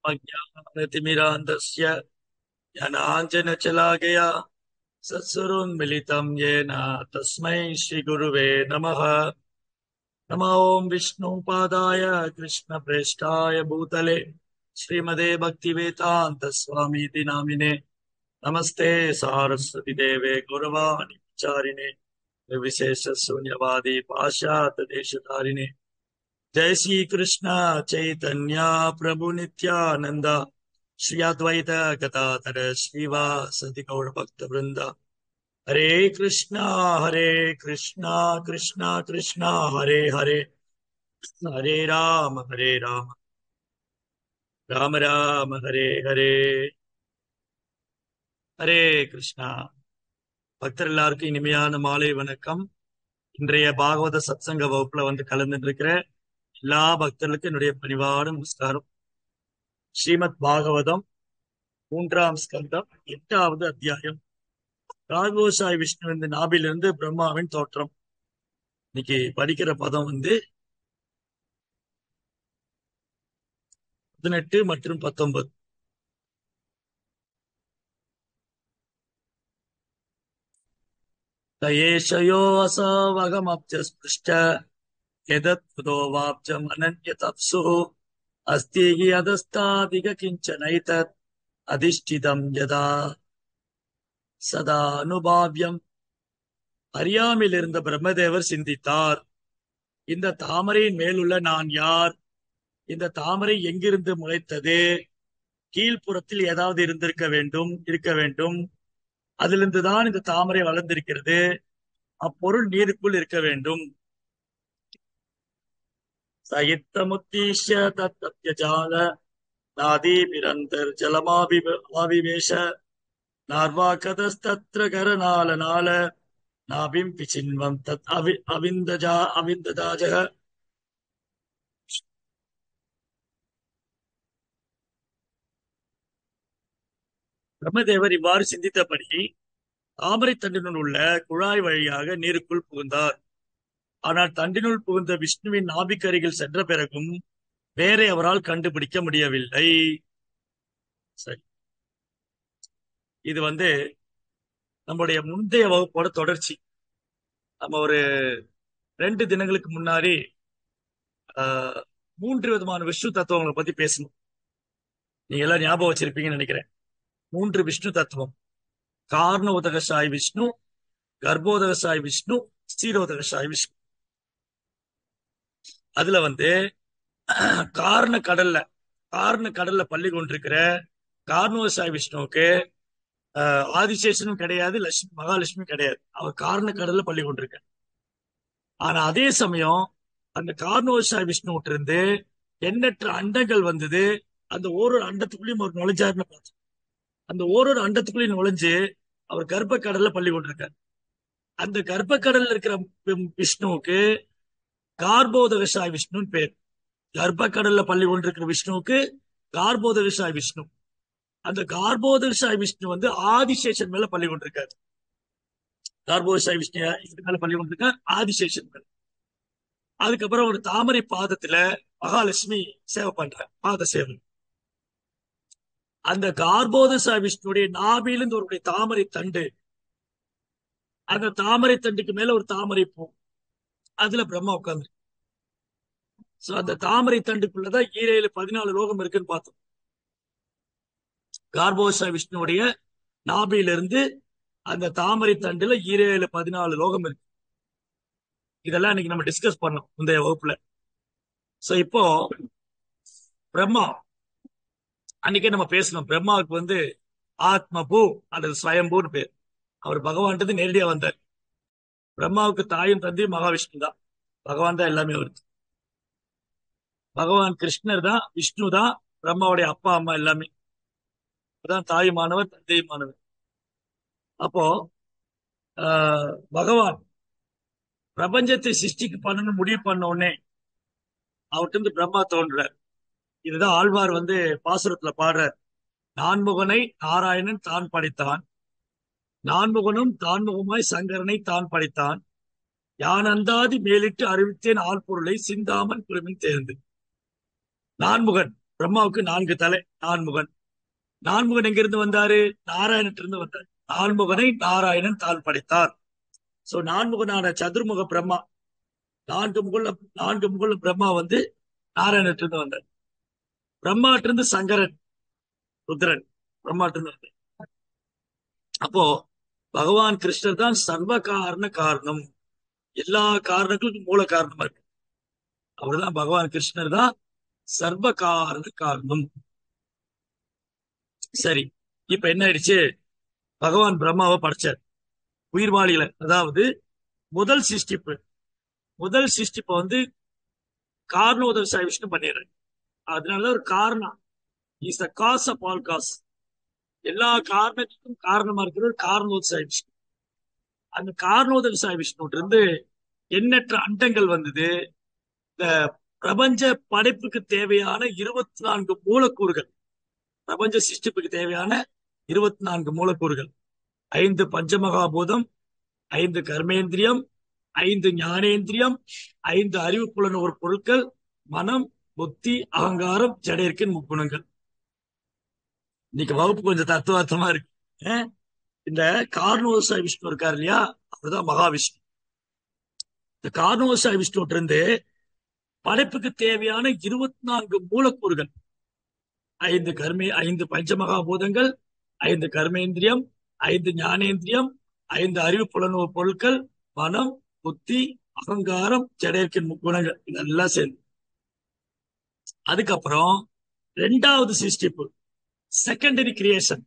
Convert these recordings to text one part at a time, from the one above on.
अज्ञानतिमिरान्धस्य ज्ञानाञ्जनशलाकया सत्सुरोन्मिलितं येन तस्मै श्रीगुरुवे नमः। नमो ॐ विष्णुपादाय कृष्णप्रेष्ठाय भूतले श्रीमदे भक्तिवेदान्तस्वामीति नामिने नमस्ते सारस्वती देवे गौरवाणि विचारिणे विशेष शून्यवादी पाश्चात्य देशधारिणे। जय श्री कृष्ण चैतन्य प्रभु नित्यानंद श्री अद्वैत गदाधर श्रीवासदि गौर भक्त वृंद। हरे कृष्णा कृष्णा कृष्णा हरे हरे, हरे राम राम राम हरे हरे। ஹரே கிருஷ்ணா. பக்தர் எல்லாருக்கும் இனிமையான மாலை வணக்கம். இன்றைய பாகவத சத்சங்க வகுப்புல கலந்துட்டு இருக்கிற எல்லா பக்தர்களுக்கும் என்னுடைய பணிவான நமஸ்காரம். ஸ்ரீமத் பாகவதம் 3ஆம் ஸ்கந்தம் 8வது அத்தியாயம். ராகோசாய் விஷ்ணுவின் நாபிலிருந்து பிரம்மாவின் தோற்றம். இன்னைக்கு படிக்கிற பதம் 18 மற்றும் 19. தயேஷயோ அசவகமப்ஜஸ்பிருஷ்ட எதத்புதோ வாப்ஜம் அனன்ய தப்சு அஸ்திகி அதஸ்தாதிக கிஞ்சனைதத் அதிஷ்டிதம் யதா சதா அனுபாவ்யம். அறியாமையில் இருந்த பிரம்மதேவர் சிந்தித்தார், இந்த தாமரையின் மேலுள்ள நான் யார்? இந்த தாமரை எங்கிருந்து முளைத்தது? கீழ்ப்புறத்தில் ஏதாவது இருக்க வேண்டும். அதிலிருந்துதான் இந்த தாமரை வளர்ந்திருக்கிறது. அப்பொருள் நீருக்குள் இருக்க வேண்டும். சயித்தமுத்தீஷ்ய தத்யஜால நாதி பிறந்தர் ஜலமாவிவேஷ நார்வா கதஸ்தத்ர கரநால நாபிம் பிச்சின்வம் தத் அவிந்ததாஜக. பிரம்மதேவர் இவ்வாறு சிந்தித்தபடி தாமரை தண்டினுள் உள்ள குழாய் வழியாக நீருக்குள் புகுந்தார். ஆனால் தண்டினுள் புகுந்த விஷ்ணுவின் நாபிக்கருகில் சென்ற பிறகும் வேற அவரால் கண்டுபிடிக்க முடியவில்லை. சரி, இது நம்முடைய முந்தைய வகுப்போட தொடர்ச்சி. நம்ம ஒரு 2 தினங்களுக்கு முன்னாடி 3 விதமான விஷ்ணு தத்துவங்களை பத்தி பேசணும். நீங்க எல்லாம் ஞாபகம் வச்சிருப்பீங்கன்னு நினைக்கிறேன். 3 விஷ்ணு தத்துவம்: காரண உதகசாய் விஷ்ணு, கர்ப்போதகசாய் விஷ்ணு, ஸ்ரீரோதகசாய் விஷ்ணு. அதுல காரண கடல்ல பள்ளி கொண்டிருக்கிற காரணோதசாய் விஷ்ணுவுக்கு ஆதிசேஷனும் கிடையாது, மகாலட்சுமி கிடையாது. அவர் காரண கடல்ல பள்ளி கொண்டிருக்க. ஆனா அதே சமயம் அந்த காரணோதசாய் விஷ்ணுவிட்டு இருந்து எண்ணற்ற அண்டங்கள் வந்தது. அந்த ஒரு அண்டத்துக்குள்ளேயும் அவர் நுழைஞ்சாருன்னு பார்த்தோம். அந்த ஒரு அண்டத்துக்குள்ளேயும் நுழைஞ்சு அவர் கர்ப்ப கடல்ல பள்ளி கொண்டிருக்கார். அந்த கர்ப்ப கடல்ல இருக்கிற விஷ்ணுவுக்கு கார்போதகசாய் விஷ்ணுன்னு பேர். கர்ப்ப கடல்ல பள்ளி கொண்டிருக்கிற விஷ்ணுவுக்கு கார்போதகசாய் விஷ்ணு. அந்த கார்போதகசாய் விஷ்ணு ஆதிசேஷன் மேல பள்ளி கொண்டிருக்காரு. கார்போதகசாய் விஷ்ணு இதுக்கு மேல பள்ளி கொண்டிருக்கார், ஆதிசேஷன் மேல. அதுக்கப்புறம் ஒரு தாமரை பாதத்துல மகாலட்சுமி சேவை பண்ற பாத சேவை. அந்த கார்போதகசாய் விஷ்ணுடைய நாபிலிருந்து ஒரு தாமரை தண்டு, அந்த தாமரை தண்டுக்கு மேல ஒரு தாமரை பூ, அதுல பிரம்மா உட்கார்ந்து. அந்த தாமரை தண்டுக்குள்ளதான் 14 லோகம் இருக்குன்னு பார்த்தோம். கார்போதகசாய் விஷ்ணுடைய நாபிலிருந்து அந்த தாமரை தண்டுல 14 லோகம் இருக்கு. இதெல்லாம் இன்னைக்கு நம்ம டிஸ்கஸ் பண்ணோம் முந்தைய வகுப்புல. இப்போ பிரம்மா அன்னைக்கே நம்ம பேசணும். பிரம்மாவுக்கு ஆத்ம பூ அல்லது ஸ்வயம்பூன்னு பேர். அவர் பகவான்ட்டு நேரடியா வந்தார். பிரம்மாவுக்கு தாயும் தந்தையும் மகாவிஷ்ணு தான். பகவான் தான் எல்லாமே வருது. பகவான் கிருஷ்ணர் தான், விஷ்ணு தான் பிரம்மாவுடைய அப்பா அம்மா எல்லாமே. அதான் தாயுமானவர் தந்தையுமானவர். அப்போ பகவான் பிரபஞ்சத்தை சிருஷ்டிக்கு பண்ணணும் முடிவு பண்ண உடனே அவர்கிட்ட பிரம்மா தோன்றார். இதுதான் ஆழ்வார் பாசுரத்துல பாடுறார். நான்முகனை நாராயணன் தான் படைத்தான், நான்முகனும் தான்முகமாய் சங்கரனை தான் படைத்தான், யான் அந்தாதி மேலிட்டு அறிவித்தேன் ஆள் பொருளை சிந்தாமன் குருமின் தேர்ந்து. நான்முகன் பிரம்மாவுக்கு 4 தலை, நான்முகன். நான்முகன் எங்கிருந்து வந்தாரு? நாராயணத்திலிருந்து வந்தார். நான்முகனை நாராயணன் தான் படைத்தார். சோ நான்முகனான சதுர்முக பிரம்மா, நான்கு முகுள்ள நான்கு முகுள்ள பிரம்மா வந்து நாராயணத்திலிருந்து வந்தார். பிரம்மாட்டிலிருந்து சங்கரன், ருத்ரன் பிரம்மாட்டிலிருந்து வந்தார். அப்போ பகவான் கிருஷ்ணர் தான் சர்வ காரணம், எல்லா காரணங்களுக்கும் மூல காரணமா இருக்கு. அவர்தான் பகவான் கிருஷ்ணர் தான் சர்வ காரணம். சரி, இப்ப என்ன ஆயிடுச்சு? பகவான் பிரம்மாவை படைச்சார். உயிர்வாளிகளை, அதாவது முதல் சிருஷ்டிப்பை வந்து காரணோதவிசாய விஷ்ணு பண்ணிடுறாரு. அதனாலதான் ஒரு காரணம், is the cause of all cause. எல்லா காரணத்துக்கும் காரணமா இருக்கிறது காரணோதவிசாய விஷ்ணு. அந்த காரணோதவிசாய விஷ்ணு இருந்து எண்ணற்ற அண்டங்கள் வந்தது. இந்த பிரபஞ்ச படைப்புக்கு தேவையான 24 மூலக்கூறுகள், பிரபஞ்ச சிருஷ்டிப்புக்கு தேவையான 24 மூலக்கூறுகள், 5 பஞ்சமகாபூதம், 5 கர்மேந்திரியம், 5 ஞானேந்திரியம், 5 அறிவு புலனுணர்வு பொருட்கள், மனம், புத்தி, அகங்காரம், ஜடேர்க்கின் முக்குணங்கள். இன்னைக்கு வகுப்பு கொஞ்சம் தத்துவார்த்தமா இருக்கு. இந்த காரணோதவிசாய விஷ்ணு இருக்காரு இல்லையா, அவர்தான் மகாவிஷ்ணு. இந்த காரணோதவிசாய விஷ்ணு இருந்து படைப்புக்கு தேவையான 24 மூலக்கூறுகள், 5 பஞ்சமகாபூதங்கள், 5 கர்மேந்திரியம், 5 ஞானேந்திரியம், 5 அறிவு புலனுணர்வு பொருட்கள், மனம், புத்தி, அகங்காரம், ஜடேர்க்கின் முக்குணங்கள், இதெல்லாம் சேர்ந்து. அதுக்கப்புறம் 2வது சிருஷ்டிப்பு, செகண்டரி கிரியேஷன்.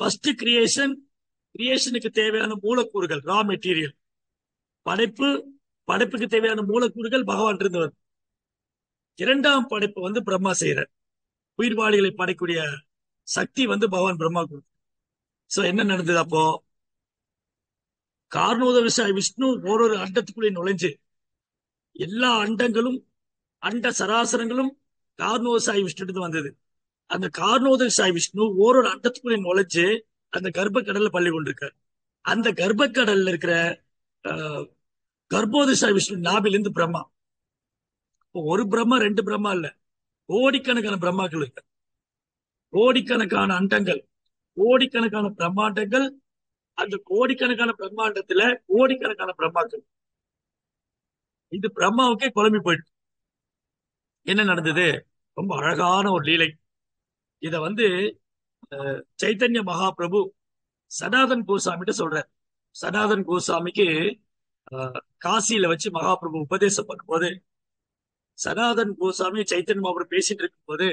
ஃபர்ஸ்ட் கிரியேஷனுக்கு தேவையான மூலக்கூறுகள், ரா மெட்டீரியல். படைப்புக்கு தேவையான மூலக்கூறுகள் பகவான் இருந்து வருது. 2ஆம் படைப்பு வந்து பிரம்மா செய்யறார். உயிர்வாளிகளை படைக்கூடிய சக்தி வந்து பகவான் பிரம்மா கொடுத்து. சோ என்ன நடந்தது? அப்போ காரணோதவிசாய விஷ்ணு ஒரு அண்டத்துக்குள்ளே நுழைஞ்சு, எல்லா அண்டங்களும், அண்ட சராசரங்களும் காரணோதவிசாய விஷ்ணு வந்தது. அந்த காரணோதவிசாய விஷ்ணு ஒரு அண்டத்துக்குள்ளே நுழைஞ்சு அந்த கர்ப்ப கடல்ல பள்ளி கொண்டிருக்கார். அந்த கர்ப்ப கடல்ல இருக்கிற கர்ப்போதவிசாய விஷ்ணு நாபிலிருந்து பிரம்மா. ஒரு பிரம்மா, 2 பிரம்மா இல்ல, கோடிக்கணக்கான பிரம்மாக்கள் இருக்கு. கோடிக்கணக்கான அண்டங்கள், கோடிக்கணக்கான பிரம்மாண்டங்கள். அந்த கோடிக்கணக்கான பிரம்மாண்டத்துல கோடிக்கணக்கான பிரம்மாக்கள். இது பிரம்மாவுக்கே குழம்பி போயிட்டு என்ன நடந்தது? ரொம்ப அழகான ஒரு லீலை. இத வந்து சைத்தன்ய மகாபிரபு சனாதன் கோசாமிட்ட சொல்றார். சனாதன் கோசாமிக்கு காசியில வச்சு மகாபிரபு உபதேசம் பண்ணும்போது, சனாதன் கோசாமி சைத்தன்ய மகாபிரபு பேசிட்டு இருக்கும் போது,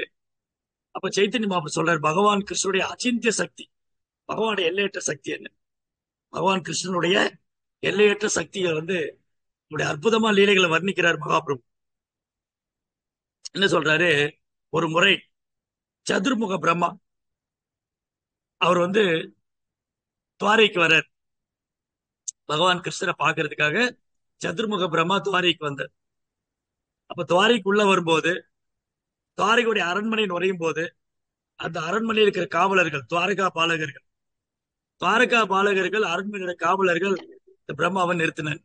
அப்ப சைத்தன்ய மகாபிரபு சொல்றாரு, பகவான் கிருஷ்ணனுடைய அச்சிந்திய சக்தி, பகவானுடைய எல்லையற்ற சக்தி என்ன? பகவான் கிருஷ்ணனுடைய எல்லையற்ற சக்தியை வந்து அற்புதமா லீலைகளை வர்ணிக்கிறார் மகாபிரபு. என்ன சொல்றாரு? ஒரு முறை சதுர்முக பிரம்மா அவர் வந்து துவாரைக்கு வர்றார். பகவான் கிருஷ்ணரை பாக்குறதுக்காக சதுர்முக பிரம்மா துவாரைக்கு வந்தார். அப்ப துவாரைக்கு உள்ள வரும்போது, துவாரைக்குடைய அரண்மனை நுழையும் போது, அந்த அரண்மனையில் இருக்கிற காவலர்கள், துவாரகா பாலகர்கள், அரண்மனையோட காவலர்கள் இந்த பிரம்மாவை நிறுத்தினர்.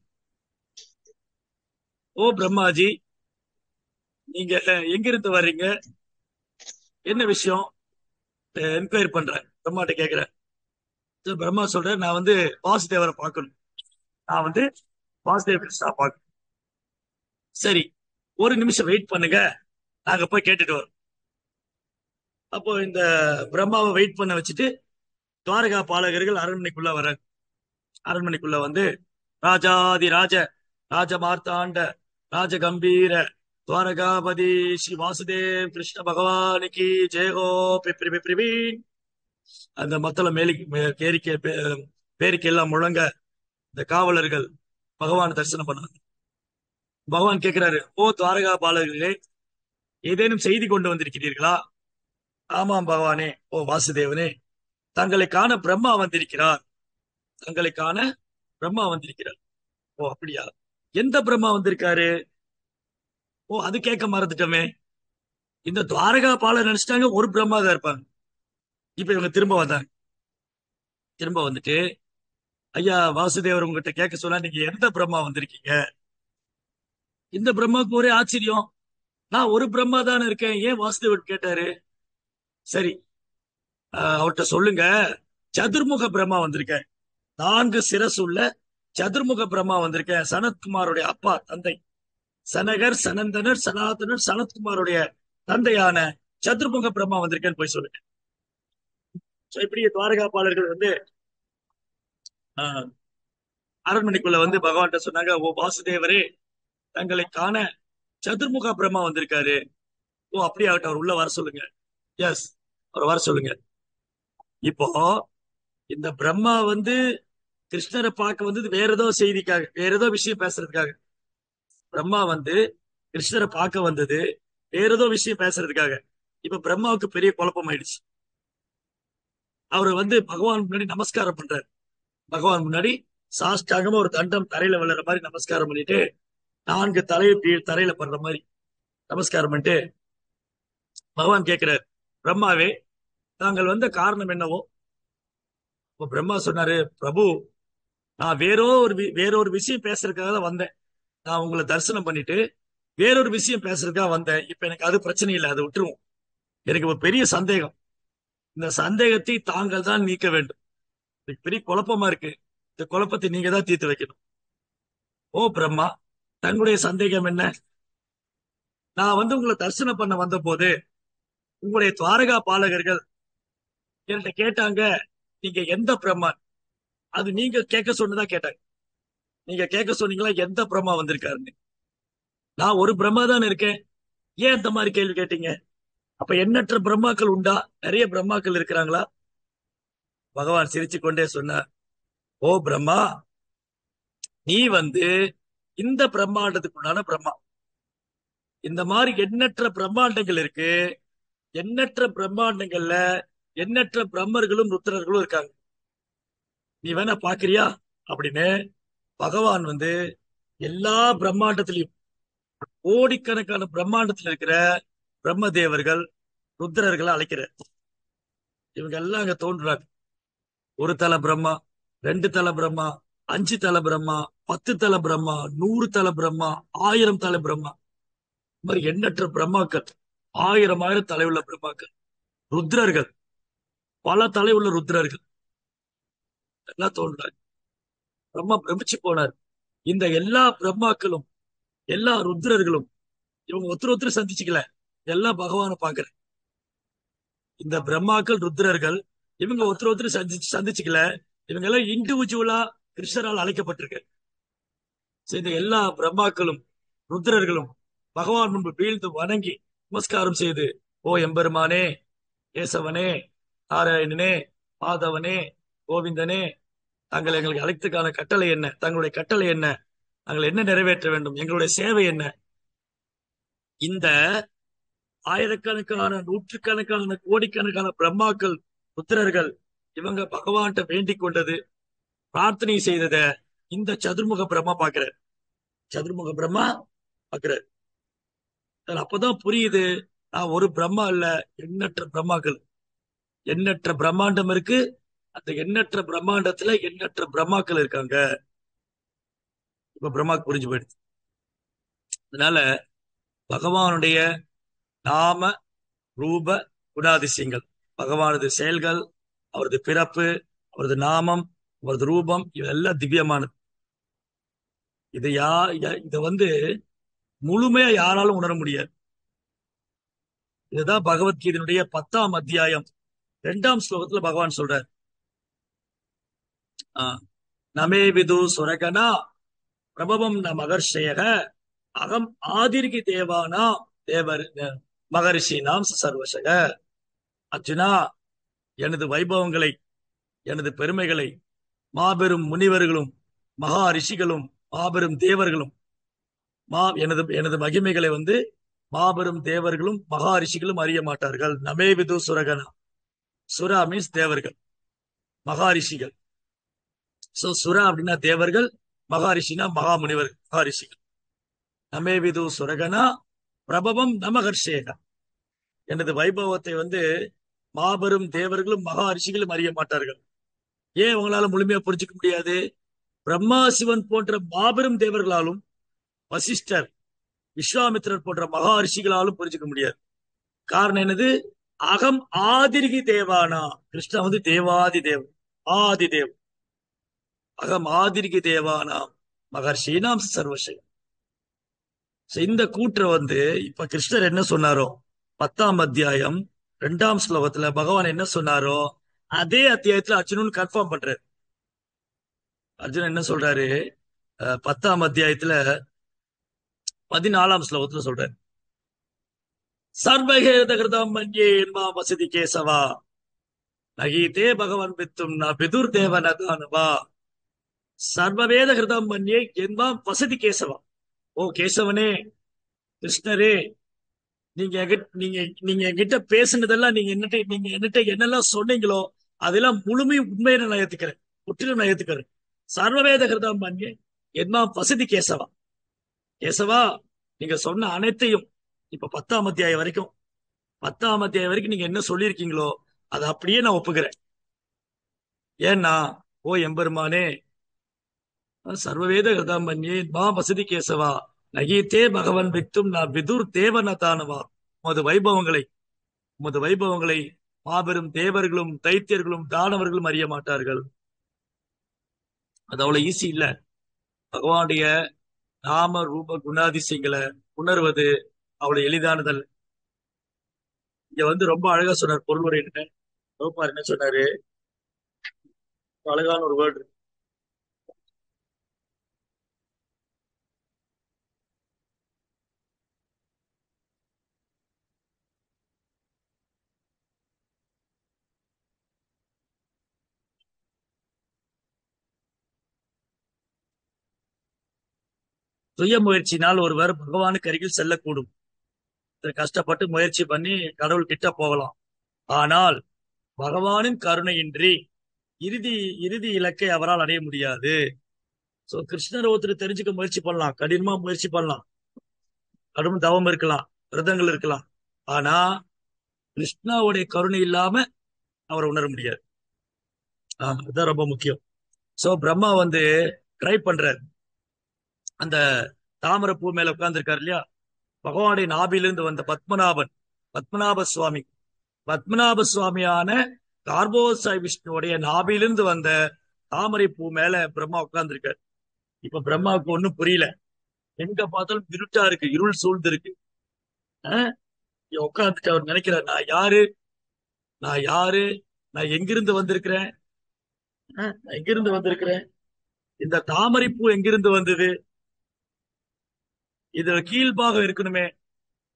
ஓ பிரம்மாஜி, நீங்க எங்கிருந்து வர்றீங்க, என்ன விஷயம் என்கொயரி பண்றேன், பிரம்மாட்ட கேட்கிறேன். பிரம்மா சொல்ற, நான் வந்து வாசுதேவரை பார்க்கணும், நான் வந்து வாசுதேவ கிருஷ்ணா பார்க்கணும். சரி, ஒரு நிமிஷம் வெயிட் பண்ணுங்க, நாங்க போய் கேட்டுட்டு வரோம். அப்போ இந்த பிரம்மாவை வெயிட் பண்ண வச்சுட்டு துவாரகா பாலகர்கள் அரண்மனைக்குள்ள வந்து, ராஜாதி ராஜ மார்த்தாண்ட ராஜ கம்பீர துவாரகாபதி ஸ்ரீ வாசுதேவ் கிருஷ்ண பகவானுக்கு ஜெயகோ பிப்ரிபீன் அந்த மத்தள பேரிக்கை எல்லாம் முழங்க இந்த காவலர்கள் பகவான் தரிசனம் பண்ணாங்க. பகவான் கேட்கிறாரு, ஓ துவாரகா பாலகர்களே, ஏதேனும் செய்தி கொண்டு வந்திருக்கிறீர்களா? ஆமாம் பகவானே, ஓ வாசுதேவனே, தங்களை காண பிரம்மா வந்திருக்கிறார். ஓ அப்படியா, எந்த பிரம்மா வந்திருக்காரு? ஓ அது கேட்க மறந்துட்டோமே. இந்த துவாரகா பாலர் நினைச்சிட்டாங்க ஒரு பிரம்மா தான் இருப்பாங்க. இப்ப இவங்க திரும்ப வந்துட்டு, ஐயா வாசுதேவர் உங்ககிட்ட கேட்க சொன்னா, நீங்க எந்த பிரம்மா வந்திருக்கீங்க? இந்த பிரம்மாவுக்கு ஒரே ஆச்சரியம், நான் ஒரு பிரம்மா தானே இருக்கேன், ஏன் வாசுதேவர் கேட்டாரு? சரி, அவர்கிட்ட சொல்லுங்க, சதுர்முக பிரம்மா வந்திருக்கேன், 4 சிரசு உள்ள சதுர்முக பிரம்மா வந்திருக்கேன். சனத்குமாருடைய அப்பா, தந்தை சனகர், சனந்தனர், சனாதனர், சனத்குமாருடைய தந்தையான சதுர்முக பிரம்மா வந்திருக்கேன்னு போய் சொல்லுங்க. இப்படி துவாரகாபாலர்கள் வந்து அரண்மனைக்குள்ள வந்து பகவான்கிட்ட சொன்னாங்க, ஓ வாசுதேவரே, தங்களை காண சதுர்முக பிரம்மா வந்திருக்காரு. ஓ அப்படி ஆகட்டும், அவர் உள்ள வர சொல்லுங்க. எஸ், அவர் வர சொல்லுங்க. இப்போ இந்த பிரம்மா வந்து கிருஷ்ணரை பார்க்க வந்தது வேற ஏதோ செய்திக்காக, வேற ஏதோ விஷயம் பேசுறதுக்காக. பிரம்மா வந்து கிருஷ்ணரை பார்க்க வந்தது வேற ஏதோ விஷயம் பேசுறதுக்காக. இப்ப பிரம்மாவுக்கு பெரிய குழப்பம் ஆயிடுச்சு. அவரு வந்து பகவான் முன்னாடி நமஸ்காரம் பண்றாரு. பகவான் முன்னாடி சாஷ்டாங்கமா ஒரு தண்டம் தரையில விழுற மாதிரி நமஸ்காரம் பண்ணிட்டு, 4 தலையை தரையில படுற மாதிரி நமஸ்காரம் பண்ணிட்டு பகவான் கேட்கிறார், பிரம்மாவே, தாங்கள் வந்த காரணம் என்னவோ? இப்ப பிரம்மா சொன்னாரு, பிரபு, நான் வேறொரு விஷயம் பேசுறதுக்காக தான் வந்தேன். நான் உங்களை தரிசனம் பண்ணிட்டு வேறொரு விஷயம் பேசுறதுக்காக வந்தேன். இப்ப எனக்கு அது பிரச்சனை இல்லை, அதை விட்டுருவோம். எனக்கு ஒரு பெரிய சந்தேகம். இந்த சந்தேகத்தை தாங்கள் தான் நீக்க வேண்டும். எனக்கு பெரிய குழப்பமா இருக்கு. இந்த குழப்பத்தை நீங்க தான் தீர்த்து வைக்கணும். ஓ பிரம்மா, தங்களுடைய சந்தேகம் என்ன? நான் வந்து உங்களை தரிசனம் பண்ண வந்த போது உங்களுடைய துவாரகா பாலகர்கள் என்கிட்ட கேட்டாங்க, நீங்க எந்த பிரம்மான்? அது நீங்க கேட்க சொன்னதா கேட்டாங்க. நீங்க கேட்க சொன்னீங்களா எந்த பிரம்மா வந்திருக்காருன்னு? நான் ஒரு பிரம்மா தான் இருக்கேன், ஏன் இந்த மாதிரி கேள்வி கேட்டீங்க? அப்ப எண்ணற்ற பிரம்மாக்கள் உண்டா? நிறைய பிரம்மாக்கள் இருக்கிறாங்களா? பகவான் சிரிச்சு கொண்டே சொன்னார், ஓ பிரம்மா, நீ வந்து இந்த பிரம்மாண்டத்துக்குள்ளான பிரம்மா. இந்த மாதிரி எண்ணற்ற பிரம்மாண்டங்கள் இருக்கு. எண்ணற்ற பிரம்மாண்டங்கள்ல எண்ணற்ற பிரம்மர்களும் ருத்ரர்களும் இருக்காங்க. நீ வேணா பாக்குறியா அப்படின்னு பகவான் வந்து எல்லா பிரம்மாண்டத்திலையும், கோடிக்கணக்கான பிரம்மாண்டத்தில் இருக்கிற பிரம்ம தேவர்கள், ருத்ரர்களை அழைக்கிறார். இவங்க எல்லாம் அங்க தோன்றுறாங்க. 1 தலை பிரம்மா, 2 தலை பிரம்மா, 5 தலை பிரம்மா, 10 தலை பிரம்மா, 100 தலை பிரம்மா, 1000 தலை பிரம்மா. இந்த மாதிரி எண்ணற்ற பிரம்மாக்கள், 1000 தலை உள்ள பிரம்மாக்கள், ருத்ரர்கள், பல தலை உள்ள ருத்ரர்கள் எல்லாம் தோன்றாங்க. பிரம்மா பிரமிச்சு போனார். இந்த எல்லா பிரம்மாக்களும், எல்லா ருத்ரர்களும் இவங்க ஒருத்தர் சந்திச்சுக்கல, எல்லாம் பகவானை பாக்குற இந்த பிரம்மாக்கள், ருத்ரர்கள் இவங்க ஒருத்தர் சந்திச்சுக்கல. இவங்க எல்லாம் இண்டிவிஜுவலா கிருஷ்ணரால் அழைக்கப்பட்டிருக்கு. இந்த எல்லா பிரம்மாக்களும் ருத்ரர்களும் பகவான் முன்பு வீழ்ந்து வணங்கி நமஸ்காரம் செய்து, ஓ எம்பெருமானே, கேசவனே, நாராயணனே, மாதவனே, கோவிந்தனே, தாங்கள் எங்களுக்கு அழைத்துக்கான கட்டளை என்ன? தங்களுடைய கட்டளை என்ன? நாங்கள் என்ன நிறைவேற்ற வேண்டும்? எங்களுடைய சேவை என்ன? இந்த ஆயிரக்கணக்கான, நூற்றுக்கணக்கான, கோடிக்கணக்கான பிரம்மாக்கள், புத்திரர்கள் இவங்க பகவான்கிட்ட வேண்டிக் கொண்டது, பிரார்த்தனை செய்தத இந்த சதுர்முக பிரம்மா பாக்குறார். சதுர்முக பிரம்மா பாக்குறார். அப்பதான் புரியுது, நான் ஒரு பிரம்மா இல்ல, எண்ணற்ற பிரம்மாக்கள், எண்ணற்ற பிரம்மாண்டம் இருக்கு. அந்த எண்ணற்ற பிரம்மாண்டத்துல எண்ணற்ற பிரம்மாக்கள் இருக்காங்க. இப்ப பிரம்மாக்கு புரிஞ்சு போயிடுச்சு. அதனால பகவானுடைய நாம, ரூப, குணாதிசயங்கள், பகவானது செயல்கள், அவரது பிறப்பு, அவரது நாமம், அவரது ரூபம், இதெல்லாம் திவ்யமானது. இதை வந்து முழுமையா யாராலும் உணர முடியாது. இதுதான் பகவத்கீதையினுடைய 10ஆம் அத்தியாயம் 2ஆம் ஸ்லோகத்துல பகவான் சொல்றார், நமே விது சுரகனா பிரபவம் ந மகர்ஷயக அகம் ஆதிர்கி தேவானா தேவர் மகரிஷி நாம் சர்வசக. அர்ஜுனா, எனது வைபவங்களை, எனது பெருமைகளை மாபெரும் முனிவர்களும் மகா ரிஷிகளும் மாபெரும் தேவர்களும், எனது மகிமைகளை வந்து மாபெரும் தேவர்களும் மகா ரிஷிகளும் அறிய மாட்டார்கள். நமே விது சுரகனா, சுரா மீன்ஸ் தேவர்கள், மகா ரிஷிகள். சோ சுரா அப்படின்னா தேவர்கள், மகாரிஷினா மகா முனிவர்கள், மகாரிஷிகள். நமே விது சுரகனா பிரபவம் நமகர்ஷேகா, எனது வைபவத்தை வந்து மாபெரும் தேவர்களும் மகா ரிஷிகளும் அறிய மாட்டார்கள். ஏன் உங்களால முழுமையா புரிஞ்சுக்க முடியாது? பிரம்மா சிவன் போன்ற மாபெரும் தேவர்களாலும், வசிஷ்டர், விஸ்வாமித்திரர் போன்ற மகா புரிஞ்சுக்க முடியாது. காரணம் என்னது? அகம் ஆதிர்கி தேவானா. கிருஷ்ணா வந்து தேவாதி தேவ், ஆதி தேவ். அகம் ஆதிர்கி தேவானா மகர்ஷீனாம் சர்வசயம். இந்த கூற்று வந்து இப்ப கிருஷ்ணர் என்ன சொன்னாரோ 10ஆம் அத்தியாயம் 2ஆம் ஸ்லோகத்துல பகவான் என்ன சொன்னாரோ அதே அத்தியாயத்துல அர்ஜுனன் கன்ஃபார்ம் பண்றாரு. அர்ஜுனன் என்ன சொல்றாரு? 10ஆம் அத்தியாயத்துல 14ஆம் ஸ்லோகத்துல சொல்றாரு, சர்வகேத கிருதம் மன்யே என்பா வசதி கேசவா நகீதே பகவான் பித்தும் ந பிதுர் தேவனதானுவா. சர்வவேத கிருதம் மன்யே என்பாம் வசதி கேசவா. ஓ கேசவனே, கிருஷ்ணரே, நீங்க நீங்க நீங்க என்கிட்ட பேசுனதெல்லாம், நீங்க என்னட்ட என்னெல்லாம் சொன்னீங்களோ அதெல்லாம் முழுமையும் உண்மையை நான் ஏத்துக்கிறேன், முற்றிலும் நான் ஏத்துக்கிறேன். சர்வவேத கிருதம் மன்யே என்பாம் வசதி கேசவா. கேசவா, நீங்க சொன்ன அனைத்தையும் இப்ப 10ஆம் அத்தியாயம் வரைக்கும் நீங்க என்ன சொல்லியிருக்கீங்களோ அதை அப்படியே நான் ஒப்புக்கிறேன். ஏன்னா, ஓ எம்பெருமானே, சர்வவேத கிருதம் மன்யே மா வசதி கேசவா நகீத்தே பகவன் வித்தும் நான் விதுர் தேவனதானவா. உமது வைபவங்களை உமது வைபவங்களை மாபெரும் தேவர்களும் தைத்தியர்களும் தானவர்களும் அறிய மாட்டார்கள். அது அவ்வளவு ஈஸி இல்ல. பகவானுடைய நாம ரூப குணாதிசயங்களை உணர்வது அவ்வளவு எளிதானதல்ல. இங்க வந்து ரொம்ப அழகா சொன்னார் பொருளுரை. என்ன சொன்னாரு? அழகான ஒரு வேர்டு. சுய முயற்சினால் ஒருவர் பகவானுக்கு அருகில் செல்லக்கூடும். கஷ்டப்பட்டு முயற்சி பண்ணி கடவுள் கிட்ட போகலாம். ஆனால் பகவானின் கருணையின்றி இறுதி இறுதி இலக்கை அவரால் அடைய முடியாது. சோ கிருஷ்ணர் ஒருத்தர் தெரிஞ்சுக்க முயற்சி பண்ணலாம், கடினமா முயற்சி பண்ணலாம், கடும் தவம் இருக்கலாம், விரதங்கள் இருக்கலாம். ஆனா கிருஷ்ணாவுடைய கருணை இல்லாம அவரை உணர முடியாது. அதுதான் ரொம்ப முக்கியம். சோ பிரம்மா வந்து ட்ரை பண்றாரு. அந்த தாமரை பூ மேல உட்கார்ந்து இருக்காரு இல்லையா, பகவானுடைய நாபிலிருந்து வந்த பத்மநாப சுவாமி, பத்மநாப சுவாமியான கார்போசாய் விஷ்ணுடைய நாபிலிருந்து வந்த தாமரை பூ மேல பிரம்மா உட்கார்ந்து இருக்காரு. இப்ப பிரம்மாவுக்கு ஒண்ணும் புரியல. எங்க பார்த்தாலும் இருட்டா இருக்கு, இருள் சூழ்ந்து இருக்கு. உட்காந்துட்டு அவர் நினைக்கிறார், நான் யாரு, நான் யாரு, நான் எங்கிருந்து வந்திருக்கிறேன், நான் எங்கிருந்து வந்திருக்கிறேன், இந்த தாமரை பூ எங்கிருந்து வந்தது, இதுல கீழ்பாகம் இருக்கணுமே,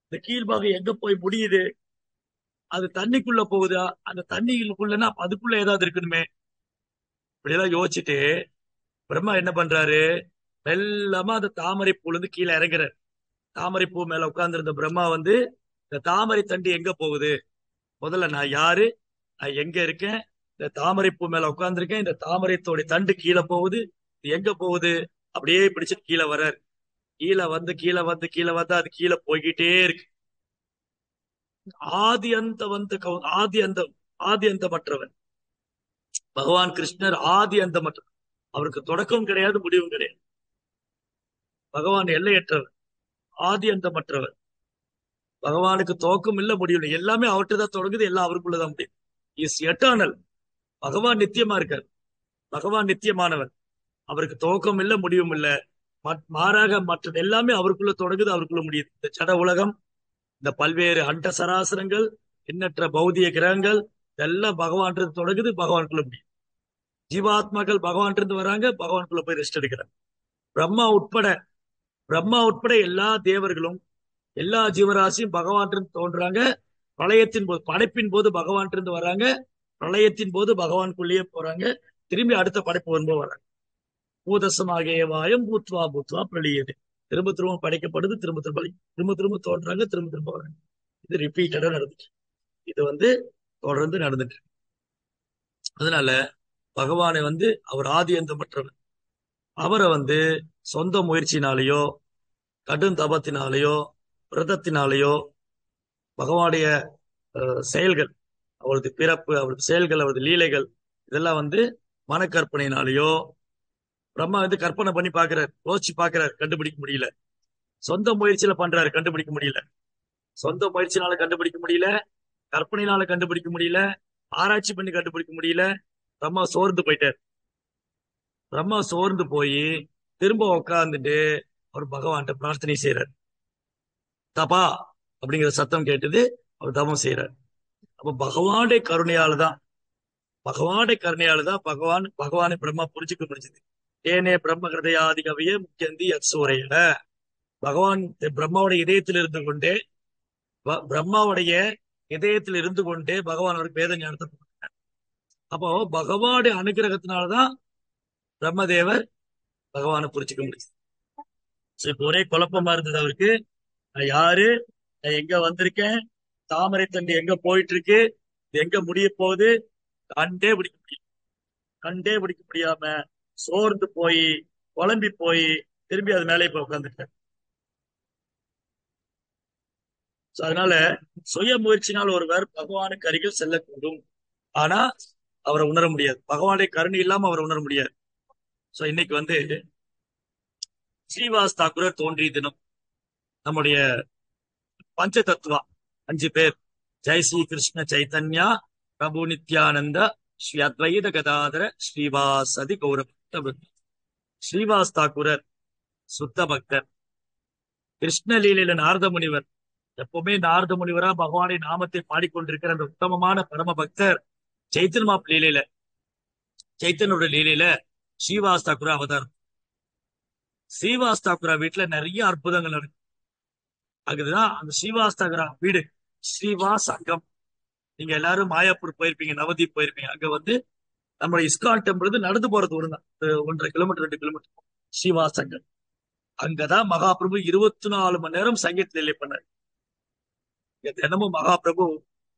இந்த கீழ்பாகம் எங்க போய் முடியுது, அது தண்ணிக்குள்ள போகுதா, அந்த தண்ணிக்குள்ளன்னா அதுக்குள்ள ஏதாவது இருக்கணுமே. இப்படியெல்லாம் யோசிச்சுட்டு பிரம்மா என்ன பண்றாரு, மெல்லமா அந்த தாமரை பூல இருந்து கீழே இறங்குறாரு. தாமரை பூ மேல உட்கார்ந்து இருந்த பிரம்மா வந்து, இந்த தாமரை தண்டு எங்க போகுது, முதல்ல நான் யாரு, நான் எங்க இருக்கேன், இந்த தாமரை பூ மேல உட்கார்ந்துருக்கேன், இந்த தாமரைத்தோட தண்டு கீழே போகுது, இது எங்க போகுது, அப்படியே பிடிச்சிட்டு கீழே வர்றாரு. கீழே வந்து அது கீழே போய்கிட்டே இருக்கு. ஆதி அந்த வந்து ஆதி அந்தமற்றவன் பகவான் கிருஷ்ணர், ஆதி அந்தமற்றவன். அவருக்கு தொடக்கம் கிடையாது, முடிவும் கிடையாது. பகவான் எல்லையற்றவர், ஆதி அந்தமற்றவர். பகவானுக்கு துவக்கம் இல்ல, முடியும் இல்லை. எல்லாமே அவர்கிட்ட தான் தொடங்குது, எல்லாம் அவருக்குள்ளதான் முடியும். Is eternal. பகவான் நித்தியமா இருக்கார், பகவான் நித்தியமானவர். அவருக்கு துவக்கம் இல்ல, முடிவும் இல்ல. மாறாக மற்றது எல்லாமே அவருக்குள்ள தொடங்குது, அவருக்குள்ள முடியுது. இந்த ஜட உலகம், இந்த பல்வேறு அண்ட சராசரங்கள், எண்ணற்ற பௌதிக கிரகங்கள், இதெல்லாம் பகவான் தொடங்குது, பகவானுக்குள்ள முடியும். ஜீவாத்மாக்கள் பகவான் இருந்து வராங்க, பகவானுக்குள்ள போய் ரெஸ்ட் எடுக்கிறாங்க. பிரம்மா உட்பட எல்லா தேவர்களும் எல்லா ஜீவராசியும் பகவான் இருந்து தோன்றாங்க. பிரளயத்தின் போது, படைப்பின் போது பகவான் இருந்து வராங்க, பிரளயத்தின் போது பகவானுக்குள்ளேயே போறாங்க, திரும்பி அடுத்த படைப்பு வரும்போது வராங்க. பூதசமாகேவாயம் பூத்வா பூத்வா பிரளியது. திரும்ப திரும்ப படைக்கப்படுது, திரும்ப திரும்ப திரும்ப திரும்ப தோன்றாங்க, திரும்ப திரும்ப வராங்க. இது ரிப்பீட்டடா நடந்துச்சு. இது வந்து தொடர்ந்து நடந்துட்டு. அதனால பகவானை வந்து அவர் ஆதி அந்தமற்றவர். அவரை வந்து சொந்த முயற்சினாலேயோ கடும் தபத்தினாலேயோ விரதத்தினாலேயோ பகவானுடைய செயல்கள், அவரது பிறப்பு, அவரது செயல்கள், அவரது லீலைகள், இதெல்லாம் வந்து மனக்கற்பனையினாலேயோ, பிரம்மா வந்து கற்பனை பண்ணி பாக்குறாரு, யோசிச்சு பாக்குறாரு, கண்டுபிடிக்க முடியல. சொந்த முயற்சியில பண்றாரு, கண்டுபிடிக்க முடியல. சொந்த முயற்சினால கண்டுபிடிக்க முடியல, கற்பனையினால கண்டுபிடிக்க முடியல, ஆராய்ச்சி பண்ணி கண்டுபிடிக்க முடியல. பிரம்மா சோர்ந்து போயிட்டார். பிரம்மா சோர்ந்து போய் திரும்ப உட்கார்ந்துட்டு அவர் பகவான்கிட்ட பிரார்த்தனை செய்யறார். தபா அப்படிங்கிற சத்தம் கேட்டது, அவர் தபம் செய்யறார். அப்ப பகவானுடைய கருணையால தான் பகவானை பிரம்மா புரிஞ்சுக்க முடிஞ்சது. ஏனே பிரம்ம ஹிருதயாதி கவியே முக்கியந்தி அச்சூரையில. பகவான் பிரம்மாவுடைய இதயத்தில் இருந்து கொண்டே பிரம்மாவுடைய இதயத்தில் இருந்து கொண்டே பகவான் அவருக்கு வேத ஞானத்தை கொடுத்தார். அப்போ பகவானுடைய அனுகிரகத்தினாலதான் பிரம்மதேவர் பகவானை புரிச்சுக்க முடியுது. இப்ப ஒரே குழப்பமா இருந்தது அவருக்கு. நான் யாரு, நான் எங்க வந்திருக்கேன், தாமரை தண்டு எங்க போயிட்டு இருக்கு, இது எங்க முடிய போகுது, கண்டே பிடிக்க முடியும். கண்டே பிடிக்க முடியாம சோர்ந்து போய் குழம்பி போய் திரும்பி அது மேலே போய் உட்காந்துட்டார். அதனால சுய முயற்சினால் ஒருவர் பகவானுக்கு அருகில் செல்லக்கூடும். ஆனா அவரை உணர முடியாது. பகவானுடைய கருணை இல்லாம அவரை உணர முடியாது. சோ இன்னைக்கு ஸ்ரீவாஸ் தாக்குரர் தோன்றிய தினம். நம்முடைய பஞ்ச தத்துவா 5 பேர், ஜெய் ஸ்ரீ கிருஷ்ண சைத்தன்யா பிரபு நித்யானந்த ஸ்ரீ அத்வைத கதாதர ஸ்ரீவாசதி கௌரவ. ஸ்ரீவாஸ் தாக்குரர் சுத்த பக்தர். கிருஷ்ணலீலையில நாரத முனிவர், எப்பவுமே நாரத முனிவரா பகவானின் நாமத்தை பாடிக்கொண்டிருக்கிற அந்த உத்தமமான பரம பக்தர் சைத்தன்மாப் லீலையில, சைத்தன்யோட லீலையில ஸ்ரீவாஸ் தாக்குரா அவதாரம். ஸ்ரீவாஸ் தாக்குரா வீட்டுல நிறைய அற்புதங்கள் நடக்கும். அதுதான் அந்த ஸ்ரீவாஸ் தாக்குரா வீடு ஸ்ரீவாஸ் அங்கம். நீங்க எல்லாரும் மாயாப்பூர் போயிருப்பீங்க, நவதீப் போயிருப்பீங்க. அங்க நம்ம இஸ்கான் டெம்பிள் நடந்து போற தூரம் தான், 1.5 கிலோமீட்டர் 2 கிலோமீட்டர். ஸ்ரீவாஸ் அங்கம். அங்கதான் மகாபிரபு 24 மணி நேரம் சங்கீத நிலை பண்ணார். தினமும் மகாபிரபு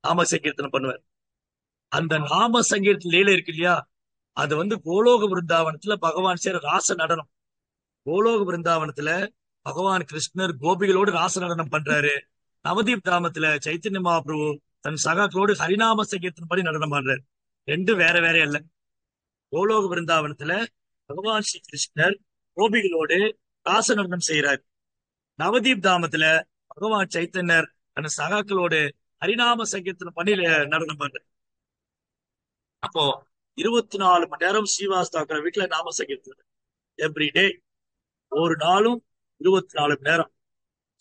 நாம சங்கீர்த்தனம் பண்ணுவார். அந்த நாம சங்கீர்த்தன லீலை இருக்கு இல்லையா, அது கோலோக பிருந்தாவனத்துல பகவான் செய்யற ராச நடனம். கோலோக பிருந்தாவனத்துல பகவான் கிருஷ்ணர் கோபிகளோடு ராச நடனம் பண்றாரு. நவதீப் தாமத்துல சைத்தன்ய மகாபிரபு தன் சகாக்களோடு ஹரிநாம சங்கீர்த்தனம் பண்ணி நடனம் பண்றாரு. ரெண்டும் வேற வேற அல்ல. கோலோக பிருந்தாவனத்துல பகவான் ஸ்ரீ கிருஷ்ணர் கோபிகளோடு ராச நடனம் செய்யறாரு. நவதீப் தாமத்துல பகவான் சைத்தன்யர் தன் சகாக்களோடு ஹரிநாம சங்கீர்த்தனம் பண்ணி நடனம் பண்றாரு. அப்போ 24 மணி நேரம் ஸ்ரீவாஸ் தாக்குற வீட்டுல நாம சங்கீர்த்தனம் எவ்ரிடே, ஒரு நாளும் 24 மணி நேரம்.